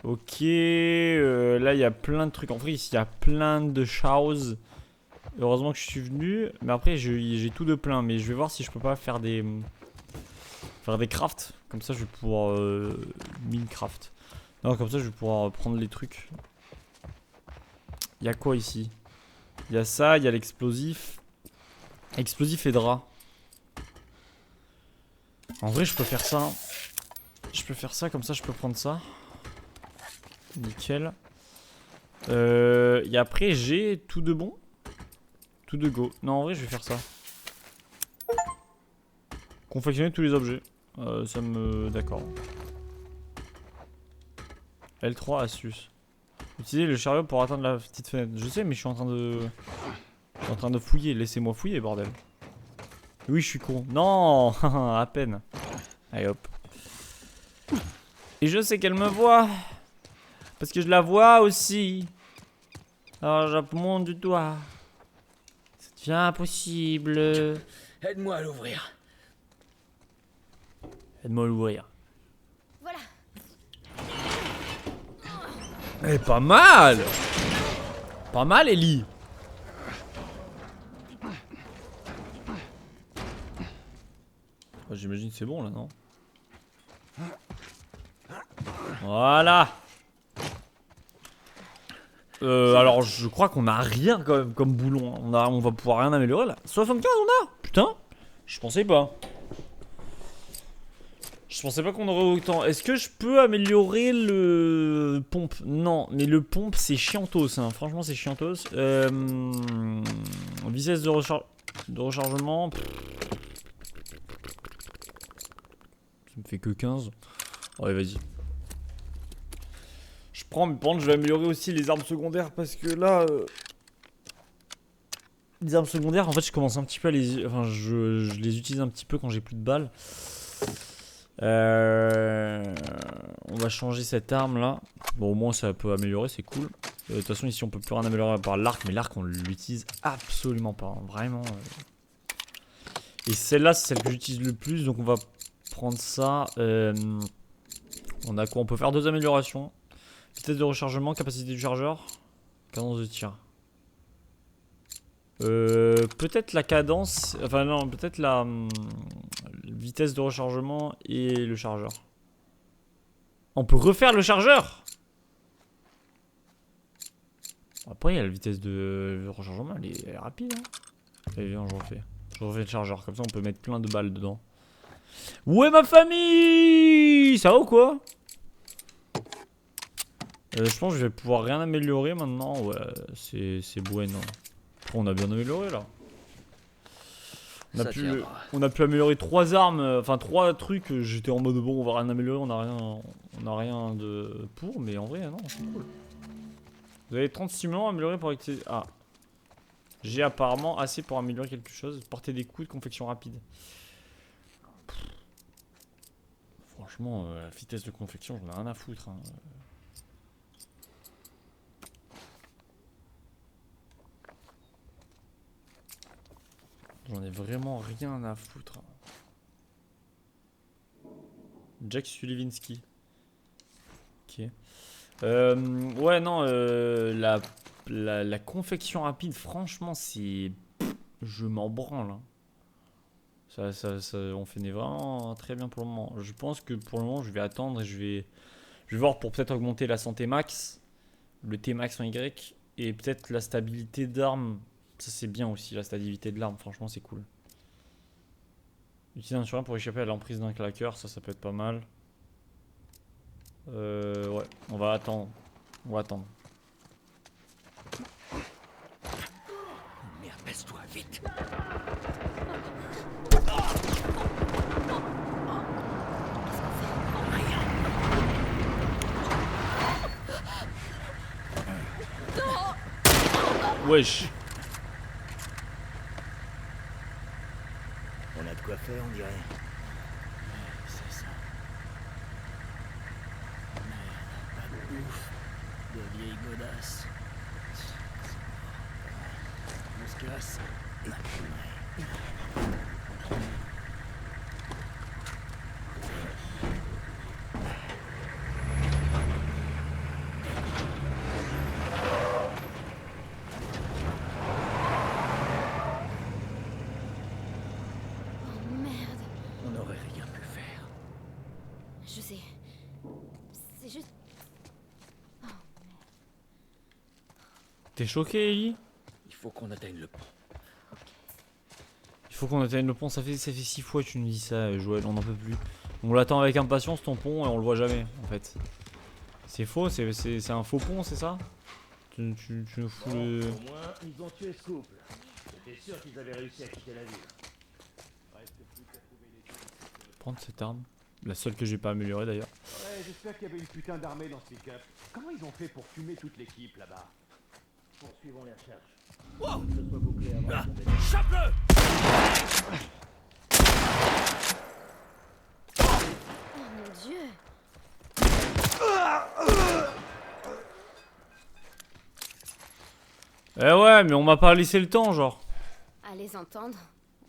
Ok, là il y a plein de trucs. En vrai, ici il y a plein de choses. Heureusement que je suis venu. Mais après, j'ai tout de plein. Mais je vais voir si je peux pas faire des crafts. Comme ça, je vais pouvoir Minecraft. Non, comme ça, je vais pouvoir prendre les trucs. Il y a quoi ici? Il y a ça, il y a l'explosif. Explosif et drap. En vrai, je peux faire ça. Je peux faire ça, comme ça, je peux prendre ça. Nickel. Et après, j'ai tout de bon. Tout de go. Non, en vrai, je vais faire ça. Confectionner tous les objets. Ça me... D'accord. L3 astuce. Utiliser le chariot pour atteindre la petite fenêtre. Je sais, mais je suis en train de... Je suis en train de fouiller. Laissez-moi fouiller, bordel. Oui, je suis con. Non, à peine. Allez, hop. Et je sais qu'elle me voit. Parce que je la vois aussi. Alors, j'apmonte du doigt. Ça devient impossible. Aide-moi à l'ouvrir. Aide-moi à l'ouvrir. Voilà. Eh, pas mal. Pas mal, Ellie. Oh, j'imagine que c'est bon là, non? Voilà. Alors je crois qu'on a rien quand même comme boulon. On va pouvoir rien améliorer là. 75 on a? Putain. Je pensais pas. Je pensais pas qu'on aurait autant. Est-ce que je peux améliorer le pompe? Non, mais le pompe c'est chiantos. Hein. Franchement c'est chiantos. Vitesse de rechargement. Ça me fait que 15. Ouais vas-y. Je prends, mais par contre je vais améliorer aussi les armes secondaires parce que là... Les armes secondaires en fait je commence un petit peu à les... Enfin je les utilise un petit peu quand j'ai plus de balles. On va changer cette arme là. Bon au moins ça peut améliorer, c'est cool. De toute façon ici on peut plus rien améliorer par l'arc. Mais l'arc on l'utilise absolument pas, hein, vraiment. Et celle-là c'est celle que j'utilise le plus. Donc on va prendre ça. On a quoi? On peut faire 2 améliorations. Vitesse de rechargement, capacité du chargeur, cadence de tir. Peut-être la cadence, enfin non, peut-être la vitesse de rechargement et le chargeur. On peut refaire le chargeur. Après il y a la vitesse de rechargement, elle est rapide. Hein. Allez viens, je refais le chargeur, comme ça on peut mettre plein de balles dedans. Où est ma famille? Ça va ou quoi? Je pense que je vais pouvoir rien améliorer maintenant. Ouais, c'est bueno. Après, on a bien amélioré là. On a pu améliorer 3 armes, enfin 3 trucs. J'étais en mode bon, on va rien améliorer, on a rien de pour, mais en vrai, non, c'est cool. Vous avez 30 stimulants à améliorer pour activer. Ah, j'ai apparemment assez pour améliorer quelque chose. Porter des coups de confection rapide. Franchement, la vitesse de confection, j'en ai rien à foutre. Hein. J'en ai vraiment rien à foutre. Jack Sulivinski. Ok. Ouais, non, la confection rapide, franchement, c'est... Je m'en branle. Hein. On fait vraiment très bien pour le moment. Je pense que pour le moment, je vais attendre et je vais voir pour peut-être augmenter la santé max, le T max en Y, et peut-être la stabilité d'armes. Ça c'est bien aussi, la stabilité de l'arme, franchement c'est cool. Utiliser un survivant pour échapper à l'emprise d'un claqueur, ça peut être pas mal. Ouais, on va attendre. Merde, baisse-toi, vite. Wesh. On a de quoi faire, on dirait. C'est ça. Merde, pas de bouffe. De vieilles godasses. On se casse. Je sais. C'est juste... T'es choqué, Ellie? Il faut qu'on atteigne le pont. Il faut qu'on atteigne le pont, ça fait 6 fois que tu nous dis ça, Joël, on n'en peut plus. On l'attend avec impatience ton pont et on le voit jamais, en fait. C'est faux, c'est un faux pont, c'est ça? Tu nous fous le... Au moins, ils ont tué ce couple. J'étais sûr qu'ils avaient réussi à quitter la ville. Prendre cette arme. La seule que j'ai pas améliorée d'ailleurs. Ouais, j'espère qu'il y avait une putain d'armée dans ce pick-up. Comment ils ont fait pour fumer toute l'équipe là-bas? Poursuivons les recherches. Wow, que ce soit bouclé avant. Chope-le! Oh mon dieu! Eh ouais, mais on m'a pas laissé le temps, genre. À les entendre,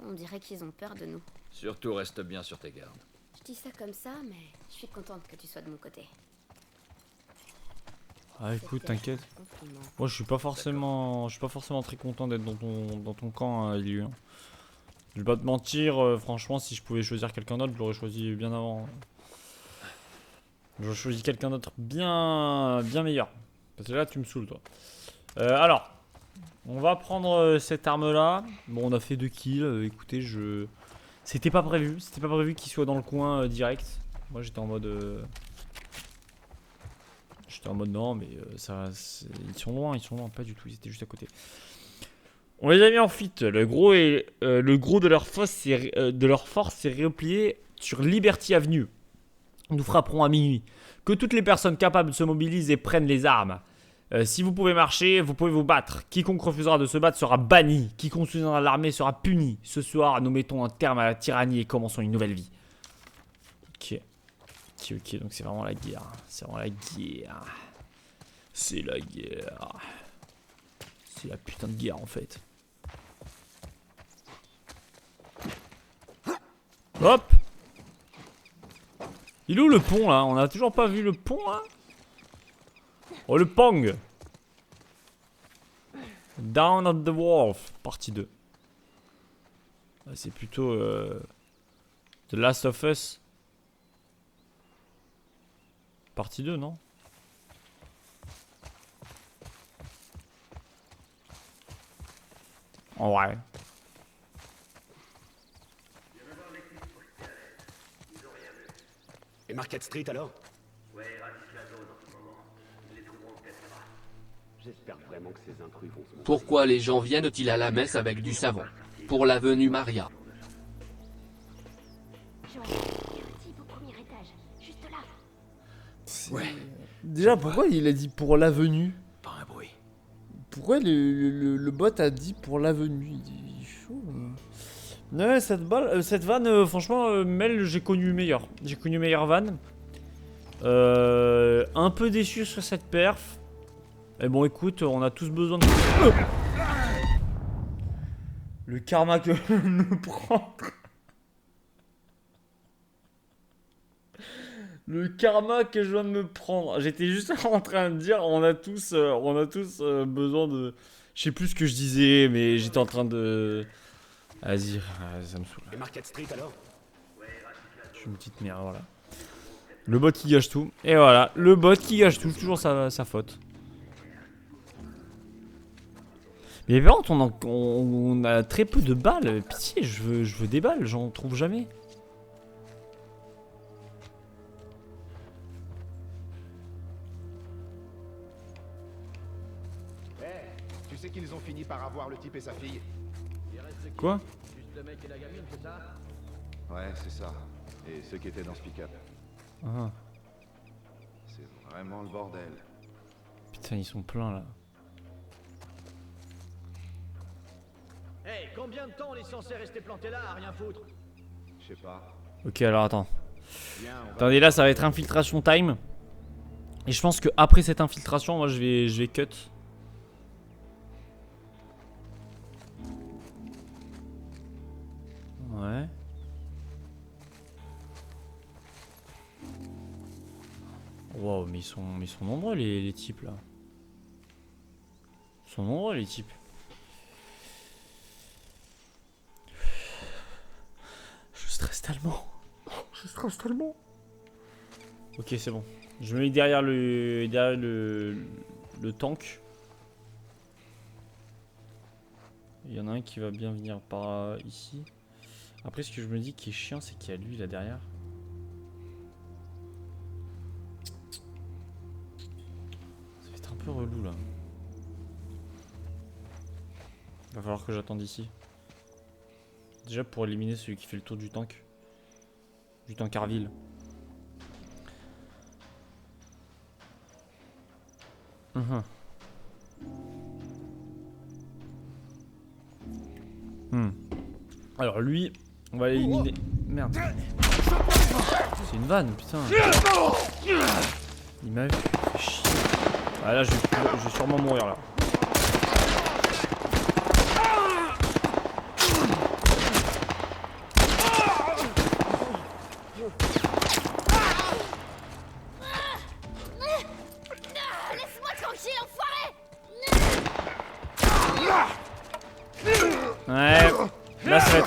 on dirait qu'ils ont peur de nous. Surtout reste bien sur tes gardes. Je dis ça comme ça, mais je suis contente que tu sois de mon côté. Ah écoute, t'inquiète. Moi je suis pas forcément très content d'être dans ton camp, hein, Eliu. Je vais pas te mentir, franchement si je pouvais choisir quelqu'un d'autre, je l'aurais choisi bien avant. J'aurais choisi quelqu'un d'autre bien meilleur. Parce que là tu me saoules toi. Alors, on va prendre cette arme là. Bon on a fait 2 kills, écoutez c'était pas prévu qu'il soit dans le coin direct. Moi j'étais en mode... non mais ils sont loin, pas du tout, ils étaient juste à côté. On les a mis en fuite, le gros de leur force s'est replié sur Liberty Avenue. Nous frapperons à minuit. Que toutes les personnes capables se mobilisent et prennent les armes. Si vous pouvez marcher, vous pouvez vous battre. Quiconque refusera de se battre sera banni. Quiconque soutiendra l'armée sera puni. Ce soir, nous mettons un terme à la tyrannie et commençons une nouvelle vie. Ok, donc c'est vraiment la guerre. C'est la guerre. C'est la putain de guerre en fait. Hop. Il est où le pont là? On a toujours pas vu le pont là? Oh le Pong. Down at the Wharf, partie 2. C'est plutôt The Last of Us. Partie 2, non? En vrai. Et Market Street alors? J'espère vraiment que ces intrus vont se... Pourquoi les gens viennent-ils à la messe avec du savon? Pour l'avenue Maria. Ouais. Déjà, pourquoi il a dit pour l'avenue? Pas un bruit. Pourquoi le bot a dit pour l'avenue? Il est chaud. Ouais, cette vanne, franchement, Mel, j'ai connu meilleur. J'ai connu meilleure vanne. Un peu déçu sur cette perf. Mais bon, écoute, on a tous besoin de... Le karma que je viens de me prendre. Le karma que je viens de me prendre. J'étais juste en train de dire, on a tous besoin de... Je sais plus ce que je disais, mais j'étais en train de... Vas-y, ça me saoule. Et Market Street alors? Je suis une petite merde, voilà. Le bot qui gâche tout. Et voilà, le bot qui gâche tout, toujours sa faute. Mais par contre, on a très peu de balles. Pitié, je veux des balles, j'en trouve jamais. Tu sais qu'ils ont fini par avoir le type et sa fille? Quoi? Juste le mec et la gamine, c'est ça? Ouais, c'est ça. Et ceux qui étaient dans ce pick-up. Ah. C'est vraiment le bordel. Putain, ils sont pleins là. Hey, combien de temps on est censé rester planté là à rien foutre? Je sais pas. Ok, alors attends. Viens, on va... Attendez, là, ça va être infiltration time. Et je pense que après cette infiltration, moi, je vais cut. Ouais. Wow, mais ils sont nombreux les types là. Ils sont nombreux les types. Je stresse tellement. Je stresse tellement. Ok, c'est bon. Je me mets derrière le tank. Il y en a un qui va bien venir par ici. Après, ce que je me dis qui est chiant, c'est qu'il y a lui là derrière. Ça va être un peu relou là. Va falloir que j'attende ici. Déjà pour éliminer celui qui fait le tour du tank. Du tankerville. Alors lui, on va l'éliminer. Merde. C'est une vanne, putain. Il m'a fait chier. Ah là, je vais sûrement mourir là. Laisse-moi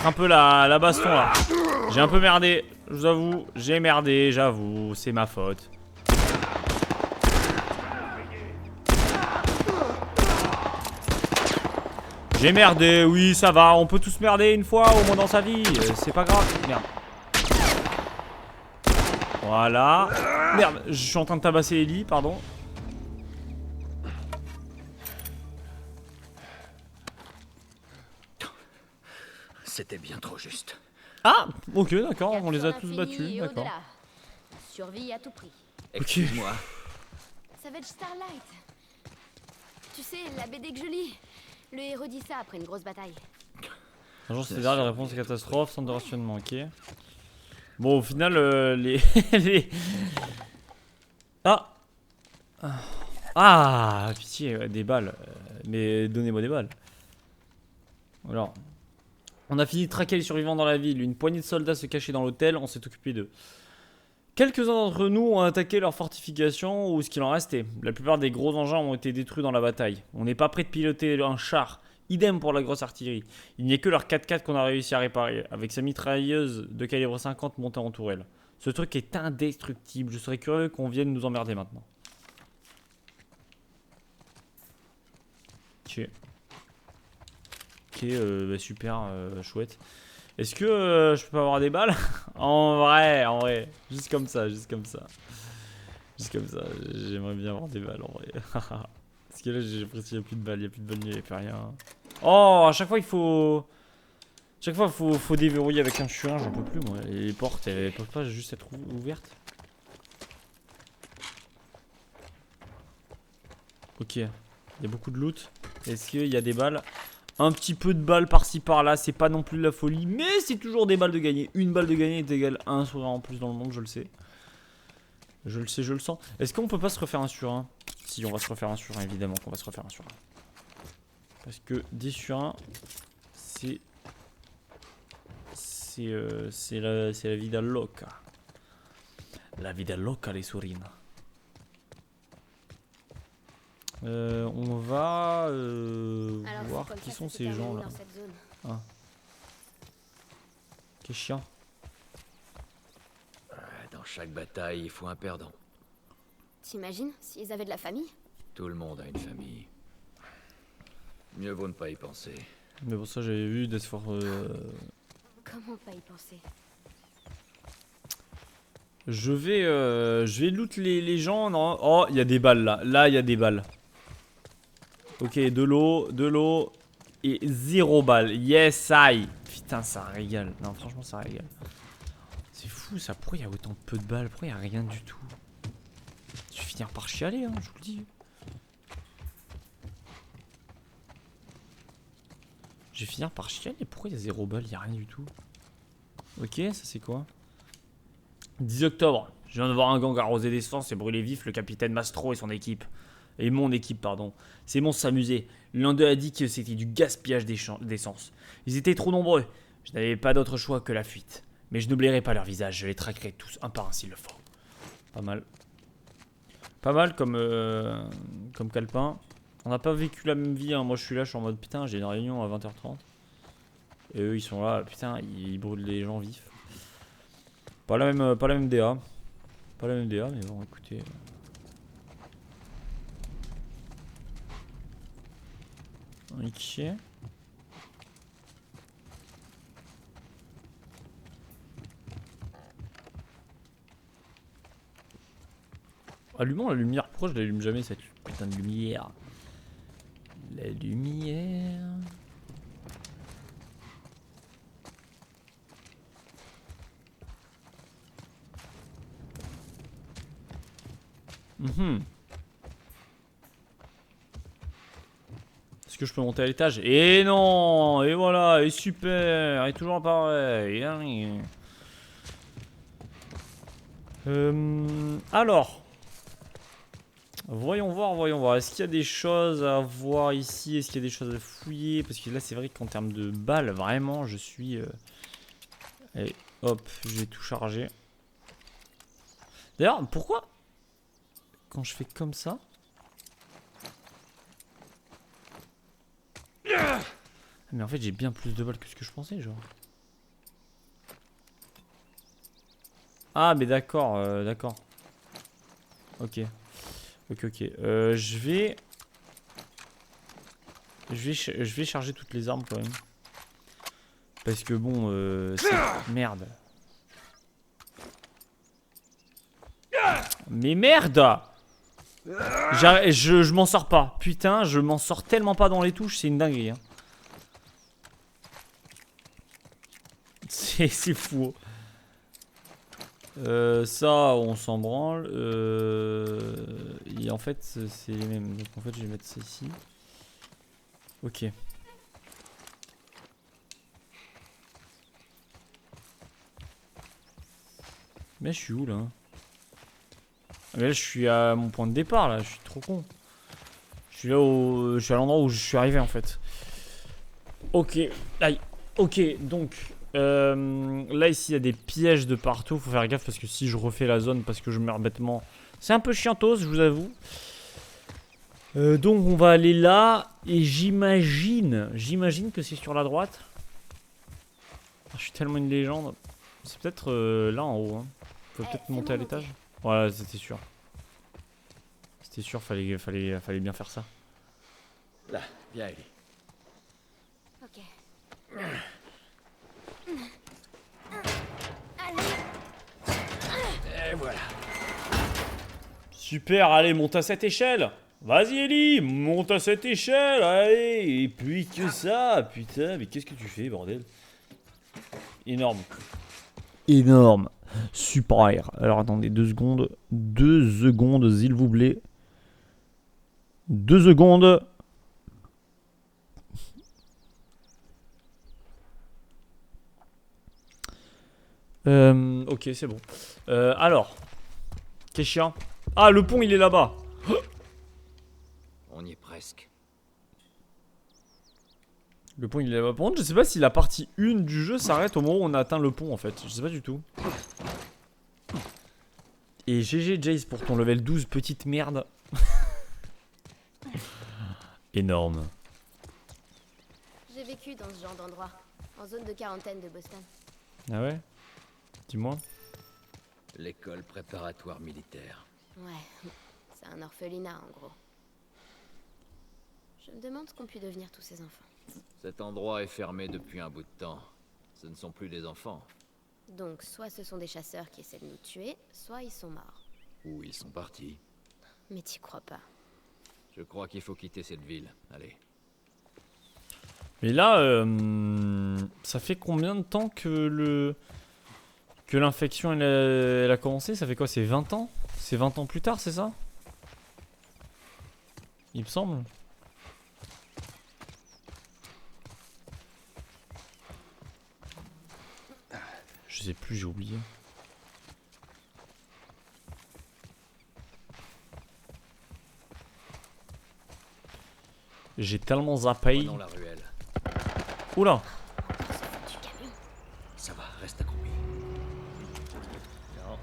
un peu la baston là. J'ai un peu merdé, je vous avoue. J'ai merdé, j'avoue, c'est ma faute. J'ai merdé, oui ça va, on peut tous merder une fois au moins dans sa vie, c'est pas grave, merde. Voilà. Merde, je suis en train de tabasser Ellie, pardon. C'était bien trop juste. Ah, ok, d'accord, on les a tous battus, d'accord. Survie à tout prix. Excuse-moi. Savage Starlight. Tu sais, la BD que je lis. Le héros dit ça après une grosse bataille. Un jour, c'est derrière la réponse à catastrophe, centre de rationnement, ok. Bon, au final, Ah. Ah, pitié, des balles. Mais donnez-moi des balles. Alors. On a fini de traquer les survivants dans la ville. Une poignée de soldats se cachaient dans l'hôtel, on s'est occupé d'eux. Quelques-uns d'entre nous ont attaqué leurs fortifications ou ce qu'il en restait. La plupart des gros engins ont été détruits dans la bataille. On n'est pas prêt de piloter un char. Idem pour la grosse artillerie. Il n'y a que leur 4x4 qu'on a réussi à réparer, avec sa mitrailleuse de calibre 50 montée en tourelle. Ce truc est indestructible. Je serais curieux qu'on vienne nous emmerder maintenant. Ok. Ok, bah super, chouette. Est-ce que je peux pas avoir des balles? En vrai. Juste comme ça, juste comme ça. Juste comme ça, j'aimerais bien avoir des balles en vrai. Parce que là j'ai l'impression qu'il n'y a plus de balles, il n'y a plus de balles, il n'y a plus rien. Oh, à chaque fois il faut... Chaque fois faut déverrouiller avec un churin, j'en peux plus moi. Les portes elles peuvent pas juste être ouvertes. Ok, il y a beaucoup de loot. Est-ce qu'il y a des balles? Un petit peu de balles par-ci par-là, c'est pas non plus de la folie, mais c'est toujours des balles de gagner. Une balle de gagner est égale à un sourire en plus dans le monde, je le sais. Je le sais, je le sens. Est-ce qu'on peut pas se refaire un sur un? Si, on va se refaire un sur un, évidemment qu'on va se refaire un sur un. Parce que 10 sur 1, c'est la vida loca. La vida loca, les sourines. On va voir qui sont ces gens là. Ah. Quel chiant. Dans chaque bataille, il faut un perdant. T'imagines s'ils avaient de la famille? Tout le monde a une famille. Mieux vaut ne pas y penser. Mais pour ça j'avais vu des efforts. Comment pas y penser? Je vais loot les gens. Non. Oh, il y a des balles là. Là, il y a des balles. Ok, de l'eau et 0 balles. Yes, I. Putain, ça régale. Non, franchement, ça régale. C'est fou ça. Pourquoi il y a autant peu de balles? Pourquoi il n'y a rien du tout? Je vais finir par chialer, hein, je vous le dis. Je vais finir par chialer. Pourquoi il y a 0 balles? Il n'y a rien du tout. Ok, ça c'est quoi? 10 octobre. Je viens de voir un gang arroser d'essence et brûler vif le capitaine Mastro et son équipe. Et mon équipe, pardon. Ces monstres s'amusaient. L'un d'eux a dit que c'était du gaspillage d'essence. Ils étaient trop nombreux. Je n'avais pas d'autre choix que la fuite. Mais je n'oublierai pas leur visage. Je les traquerai tous un par un s'il le faut. Pas mal. Pas mal comme calepin. On n'a pas vécu la même vie. Hein. Moi je suis en mode putain, j'ai une réunion à 20h30. Et eux ils sont là, putain, ils brûlent les gens vifs. Pas la même DA. Pas la même DA, mais bon, écoutez. Ok. Allumons la lumière. Pourquoi je l'allume jamais cette putain de lumière? La lumière. Est-ce que je peux monter à l'étage? Et non! Et voilà! Et super! Et toujours pareil! Alors. Voyons voir. Est-ce qu'il y a des choses à voir ici? Est-ce qu'il y a des choses à fouiller? Parce que là, c'est vrai qu'en termes de balles, vraiment, je suis... Allez, hop, j'ai tout chargé. D'ailleurs, pourquoi quand je fais comme ça... Mais en fait, j'ai bien plus de balles que ce que je pensais, genre. Ah, mais d'accord, d'accord. Ok. Ok, ok. Je vais charger toutes les armes quand même. Parce que bon, merde. Mais merde! Je m'en sors pas. Putain, je m'en sors tellement pas dans les touches, c'est une dinguerie. Hein. C'est fou. Ça, on s'en branle. Et en fait, c'est les mêmes. Donc en fait, je vais mettre ça ici. Ok. Mais je suis où là? Mais là, je suis à mon point de départ là. Je suis trop con. Je suis là je suis à l'endroit où je suis arrivé en fait. Ok. Aïe. Ok. Donc. Là ici il y a des pièges de partout, faut faire gaffe parce que si je refais la zone parce que je meurs bêtement, c'est un peu chiantos, je vous avoue. Donc on va aller là et j'imagine que c'est sur la droite. Je suis tellement une légende. C'est peut-être là en haut. Hein. Faut peut-être monter à l'étage. Ouais, c'était sûr. C'était sûr, fallait bien faire ça. Là, viens Ellie. Ok. Et voilà. Super, allez, monte à cette échelle. Vas-y Ellie, monte à cette échelle, allez. Et puis que ça, putain, mais qu'est-ce que tu fais, bordel? Énorme. Énorme. Super. Alors attendez, 2 secondes. 2 secondes, s'il vous plaît. 2 secondes. Ok, c'est bon. Alors. Qu'est-ce chiant? Ah, le pont, il est là-bas. On y est presque. Le pont, il est là-bas. Par contre, je sais pas si la partie 1 du jeu s'arrête au moment où on a atteint le pont, en fait. Je sais pas du tout. Et GG Jace pour ton level 12, petite merde. Énorme. J'ai vécu dans ce genre d'endroit, en zone de quarantaine de Boston. Ah ouais? Dis-moi. L'école préparatoire militaire. Ouais, c'est un orphelinat en gros. Je me demande ce qu'ont pu devenir tous ces enfants. Cet endroit est fermé depuis un bout de temps. Ce ne sont plus des enfants. Donc soit ce sont des chasseurs qui essaient de nous tuer, soit ils sont morts. Ou ils sont partis. Mais t'y crois pas. Je crois qu'il faut quitter cette ville. Allez. Mais là, ça fait combien de temps que l'infection elle a commencé? Ça fait quoi? C'est 20 ans? C'est 20 ans plus tard, c'est ça? Il me semble. Je sais plus, j'ai oublié. J'ai tellement zappé. Prenons la ruelle. Oula! Ça va, reste accroupi. Non.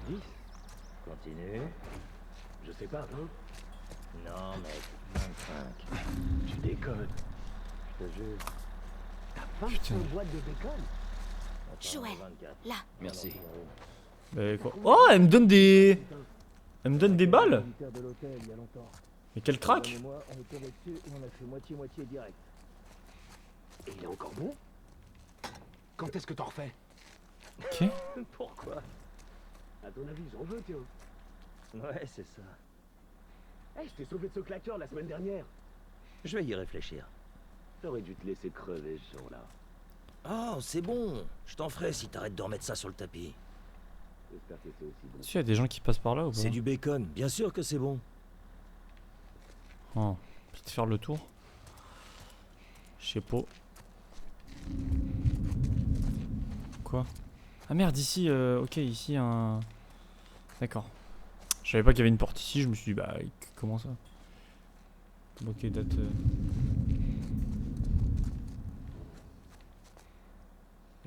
10. Continue. Je sais pas, hein? Non, mec. 25. Tu déconnes. Je te jure. T'as 25 boîtes de bacon? Joël, 24. là. Merci. Mais quoi? Oh, elle me donne des... Elle me donne des balles? De l'hôtel, il y a longtemps. Mais quel crack! Moi, on était là-dessus et on a fait moitié-moitié direct. Et il est encore bon? Quand est-ce que t'en refais? Ok. Pourquoi? À ton avis, j'en veux, Théo. Ouais, c'est ça. Eh, je t'ai sauvé de ce claqueur la semaine dernière. Je vais y réfléchir. T'aurais dû te laisser crever ce jour-là. Oh, c'est bon. Je t'en ferai si t'arrêtes de remettre ça sur le tapis. J'espère que c'est aussi bon. Est-ce qu'il y a des gens qui passent par là ou pas? C'est du bacon, bien sûr que c'est bon. Oh, peut-être faire le tour. Je sais pas. Quoi? Ah merde, ici, ok, ici un... D'accord. Je savais pas qu'il y avait une porte ici, je me suis dit, bah, comment ça? Ok, date...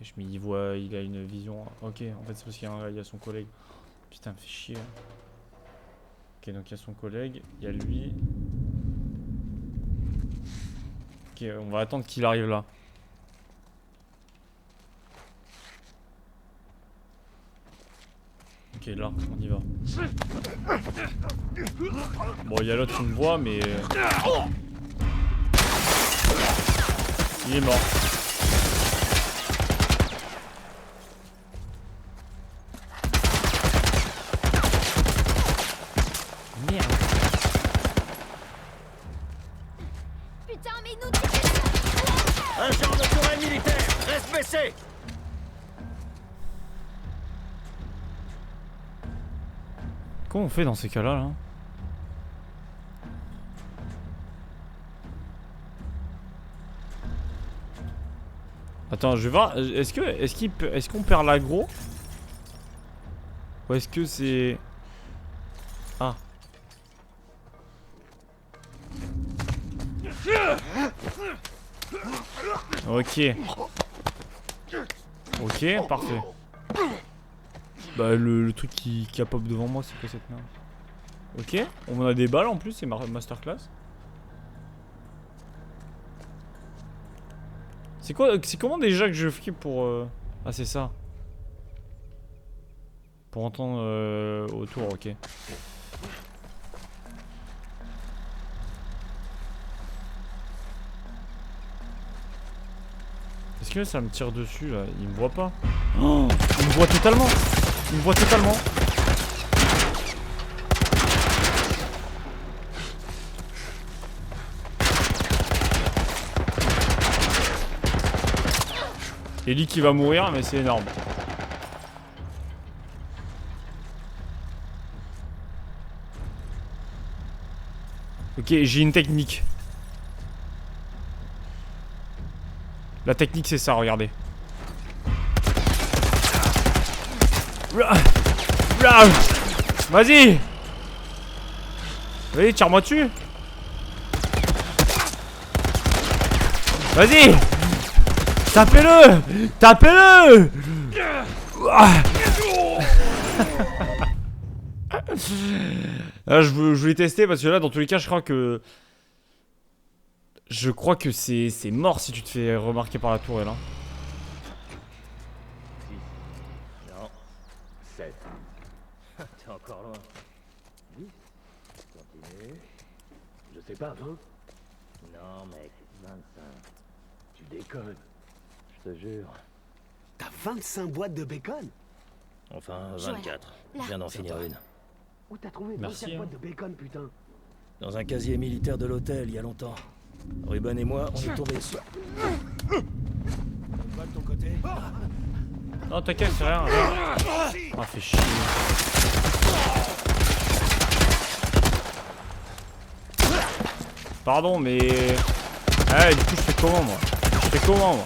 Et je m'y vois, il a une vision... Ok, en fait c'est parce qu'il y a son collègue. Putain, me fait chier. Ok, donc il y a son collègue, il y a lui... Ok, on va attendre qu'il arrive là. Ok, là, on y va. Bon, il y a l'autre qui me voit, mais... Il est mort. Merde. Putain, mais nous... Un genre de tourelle militaire. Reste baissé. Comment on fait dans ces cas-là, là? Attends, je vais voir. Est-ce qu'on perd l'aggro? Ou est-ce que c'est... Ah. Ok. Ok, parfait. Bah le truc qui a pop devant moi, c'est quoi cette merde? Ok, on a des balles en plus, c'est masterclass. C'est comment déjà que je fais pour... Ah c'est ça. Pour entendre autour, ok. Est-ce que ça me tire dessus là? Il me voit pas. Oh, il me voit totalement. Il me voit totalement. Ellie qui va mourir, mais c'est énorme. Ok, j'ai une technique. La technique c'est ça, regardez. Vas-y. Vas-y, tire-moi dessus. Vas-y. Tapez-le. Tapez-le. Là, je voulais tester parce que là, dans tous les cas, je crois que c'est mort si tu te fais remarquer par la tourelle. Hein. 6. Non. 7. T'es encore loin. 10. Continue. Je sais pas, 20. Non, mec, 25. Tu déconnes. Je te jure. T'as 25 boîtes de bacon? Enfin, Joël, 24. là. Je viens d'en finir une. Où t'as trouvé Merci, 24 hein. boîtes de bacon, putain? Dans un casier militaire de l'hôtel, il y a longtemps. Ruben et moi, on est tombés sur... Pas de ton côté? Non, t'inquiète, c'est rien. Ah, fait chier. Pardon, mais... Ah, du coup, je fais comment, moi? Je fais comment, moi?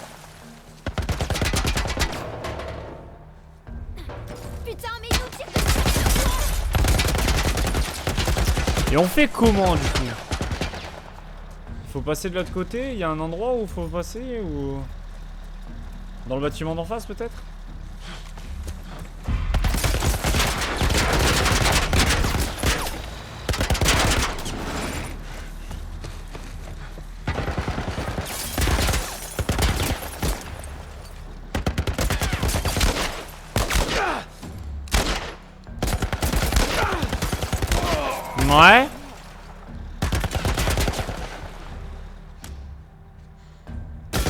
Putain, mais nous tire dessus. Et on fait comment, du coup? Faut passer de l'autre côté? Il y a un endroit où faut passer, ou... Dans le bâtiment d'en face, peut-être? Ouais.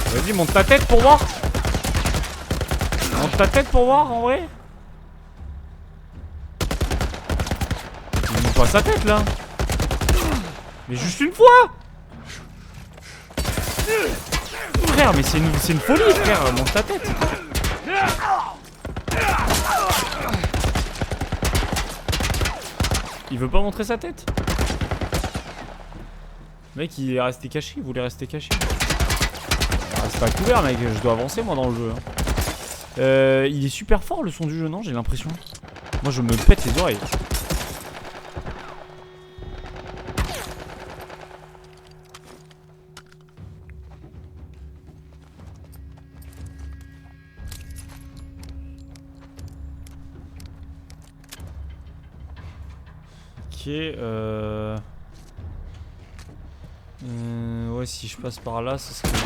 Vas-y, monte ta tête pour voir. Monte ta tête pour voir, en vrai. Il monte pas sa tête, là. Mais juste une fois. Frère, mais c'est une folie, frère. Monte ta tête. Il veut pas montrer sa tête. Le mec, il est resté caché, il voulait rester caché. Reste pas couvert, mec, je dois avancer moi dans le jeu. Il est super fort le son du jeu, non? J'ai l'impression. Moi, je me pète les oreilles. Ok, ouais, si je passe par là, ça serait bien.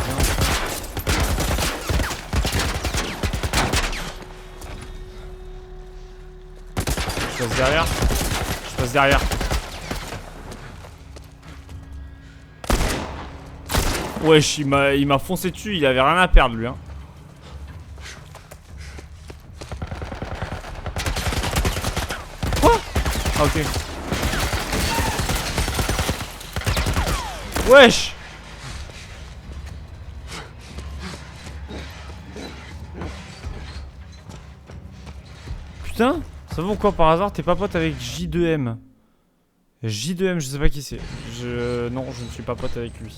passe derrière. Je passe derrière. Wesh, il m'a foncé dessus, il avait rien à perdre lui hein. Quoi? Ah ok. Wesh. Putain, ça vaut quoi par hasard t'es pas pote avec J2M? J2M, je sais pas qui c'est. Non, je ne suis pas pote avec lui.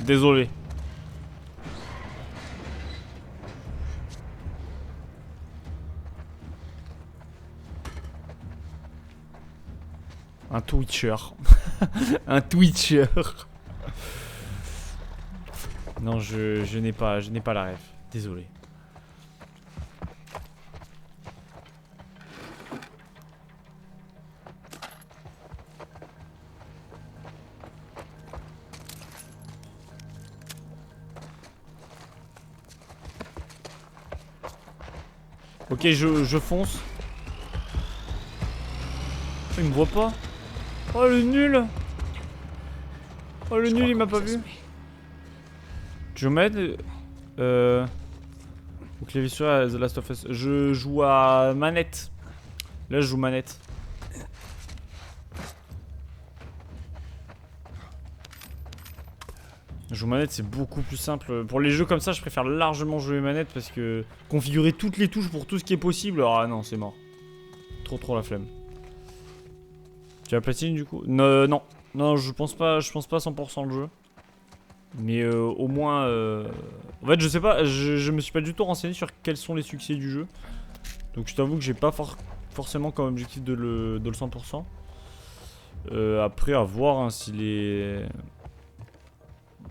Désolé. Un Twitcher. Un Twitcher. Non, je n'ai pas la ref. Désolé. Ok, je fonce. Il me voit pas. Oh le nul. Oh le nul, il m'a pas vu. Je m'aide. Au clavier sur The Last of Us. Je joue à manette. Là, je joue manette. Jouer manette, c'est beaucoup plus simple. Pour les jeux comme ça, je préfère largement jouer manette parce que configurer toutes les touches pour tout ce qui est possible. Ah non, c'est mort. Trop la flemme. Tu as platine du coup? Non, non, je pense pas 100% le jeu. Mais au moins, en fait, je sais pas, je me suis pas du tout renseigné sur quels sont les succès du jeu. Donc je t'avoue que j'ai pas forcément comme objectif de le 100%. Après, à voir hein, si les...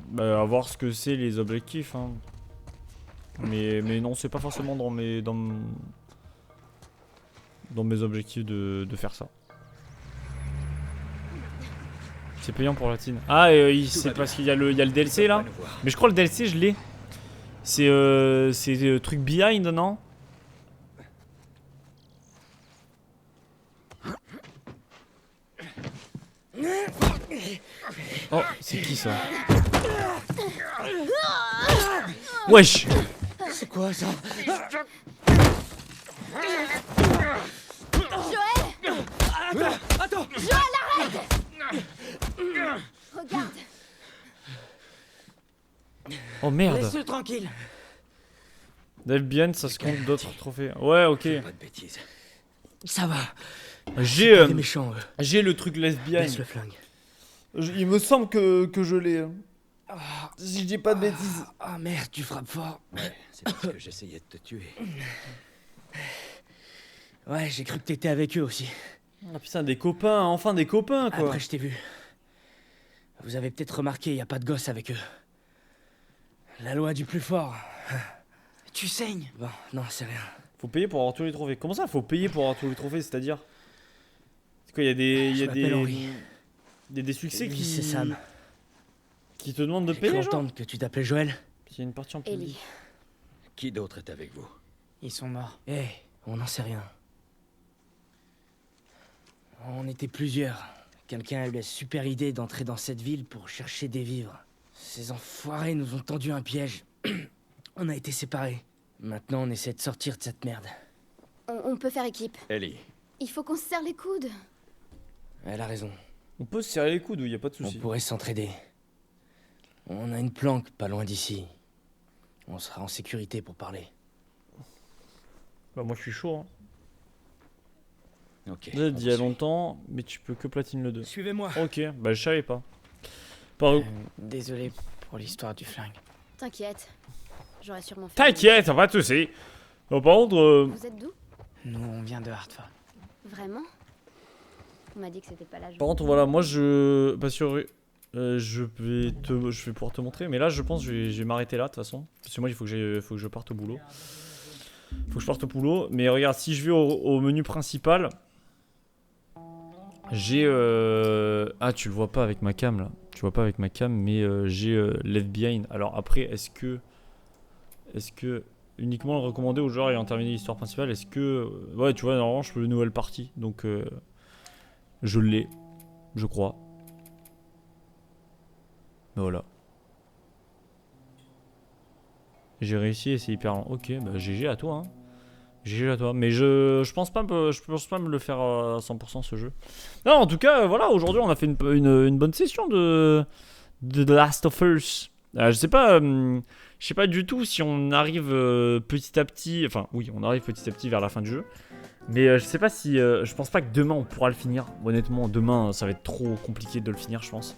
Bah, à voir ce que c'est les objectifs hein. Mais non, c'est pas forcément dans mes objectifs de faire ça. C'est payant pour la tine. Ah, c'est parce qu'il y a le DLC là. Mais je crois le DLC je l'ai. C'est truc behind, non? Oh, c'est qui ça? Wesh! C'est quoi ça? Joël! Attends! Joël, arrête! Regarde. Oh merde! Laisse-le tranquille. Delbian, ça se compte d'autres trophées. Ouais, ok. Pas de bêtises. Ça va. J'ai Des méchants, eux. j'ai le truc lesbien. Laisse le flingue. Il me semble que je l'ai. Si je dis pas de bêtises. Ah merde, tu frappes fort. C'est parce que j'essayais de te tuer. Ouais, j'ai cru que t'étais avec eux aussi. Ah putain, des copains, enfin des copains quoi. Après, je t'ai vu. Vous avez peut-être remarqué, y a pas de gosse avec eux. La loi du plus fort. Tu saignes. Bon, non, c'est rien. Faut payer pour avoir tous les trophées. Comment ça, faut payer pour avoir tous les trophées, c'est-à-dire? C'est quoi, y a des succès Oui, c'est Sam. qui te demandent de J'ai cru payer, genre? entendre que tu t'appelais Joël. Il y a une partie en public. Ellie. Qui d'autre est avec vous? Ils sont morts. Eh, on n'en sait rien. On était plusieurs. Quelqu'un a eu la super idée d'entrer dans cette ville pour chercher des vivres. Ces enfoirés nous ont tendu un piège. On a été séparés. Maintenant, on essaie de sortir de cette merde. On peut faire équipe. Ellie, Il faut qu'on se serre les coudes. Elle a raison. On peut se serrer les coudes, y a pas de On souci. pourrait s'entraider. On a une planque pas loin d'ici. On sera en sécurité pour parler. Bah moi je suis chaud. Hein. ok. J'ai dit il y a longtemps, mais tu peux que platine le 2. Suivez-moi. Ok, bah je savais pas. Par où? Désolé pour l'histoire du flingue. T'inquiète. J'aurais sûrement fait. T'inquiète, pas de soucis. Bon, par contre, Vous êtes d'où? Nous, on vient de Hartford. Vraiment? On m'a dit que c'était pas l'âge. par contre, voilà, moi je, parce que je vais pouvoir te montrer, mais là je pense que je vais m'arrêter là de toute façon, parce que moi il faut que je parte au boulot. Faut que je parte au boulot, mais regarde, si je vais au menu principal, j'ai ah tu le vois pas avec ma cam là, tu vois pas avec ma cam, mais j'ai Left Behind. Alors après, est-ce que uniquement le recommander aux joueurs ayant terminé l'histoire principale. Est-ce que... ouais, tu vois, normalement, je peux une nouvelle partie. Donc, je l'ai. Je crois. Mais voilà. J'ai réussi et c'est hyper lent. Ok, bah GG à toi, hein. GG à toi. Mais je pense pas me le faire à 100% ce jeu. Non, en tout cas, voilà, aujourd'hui, on a fait une bonne session de The Last of Us. Je sais pas du tout si on arrive petit à petit. Enfin, oui, on arrive petit à petit vers la fin du jeu. Mais je sais pas si. Je pense pas que demain on pourra le finir. Honnêtement, demain ça va être trop compliqué de le finir, je pense.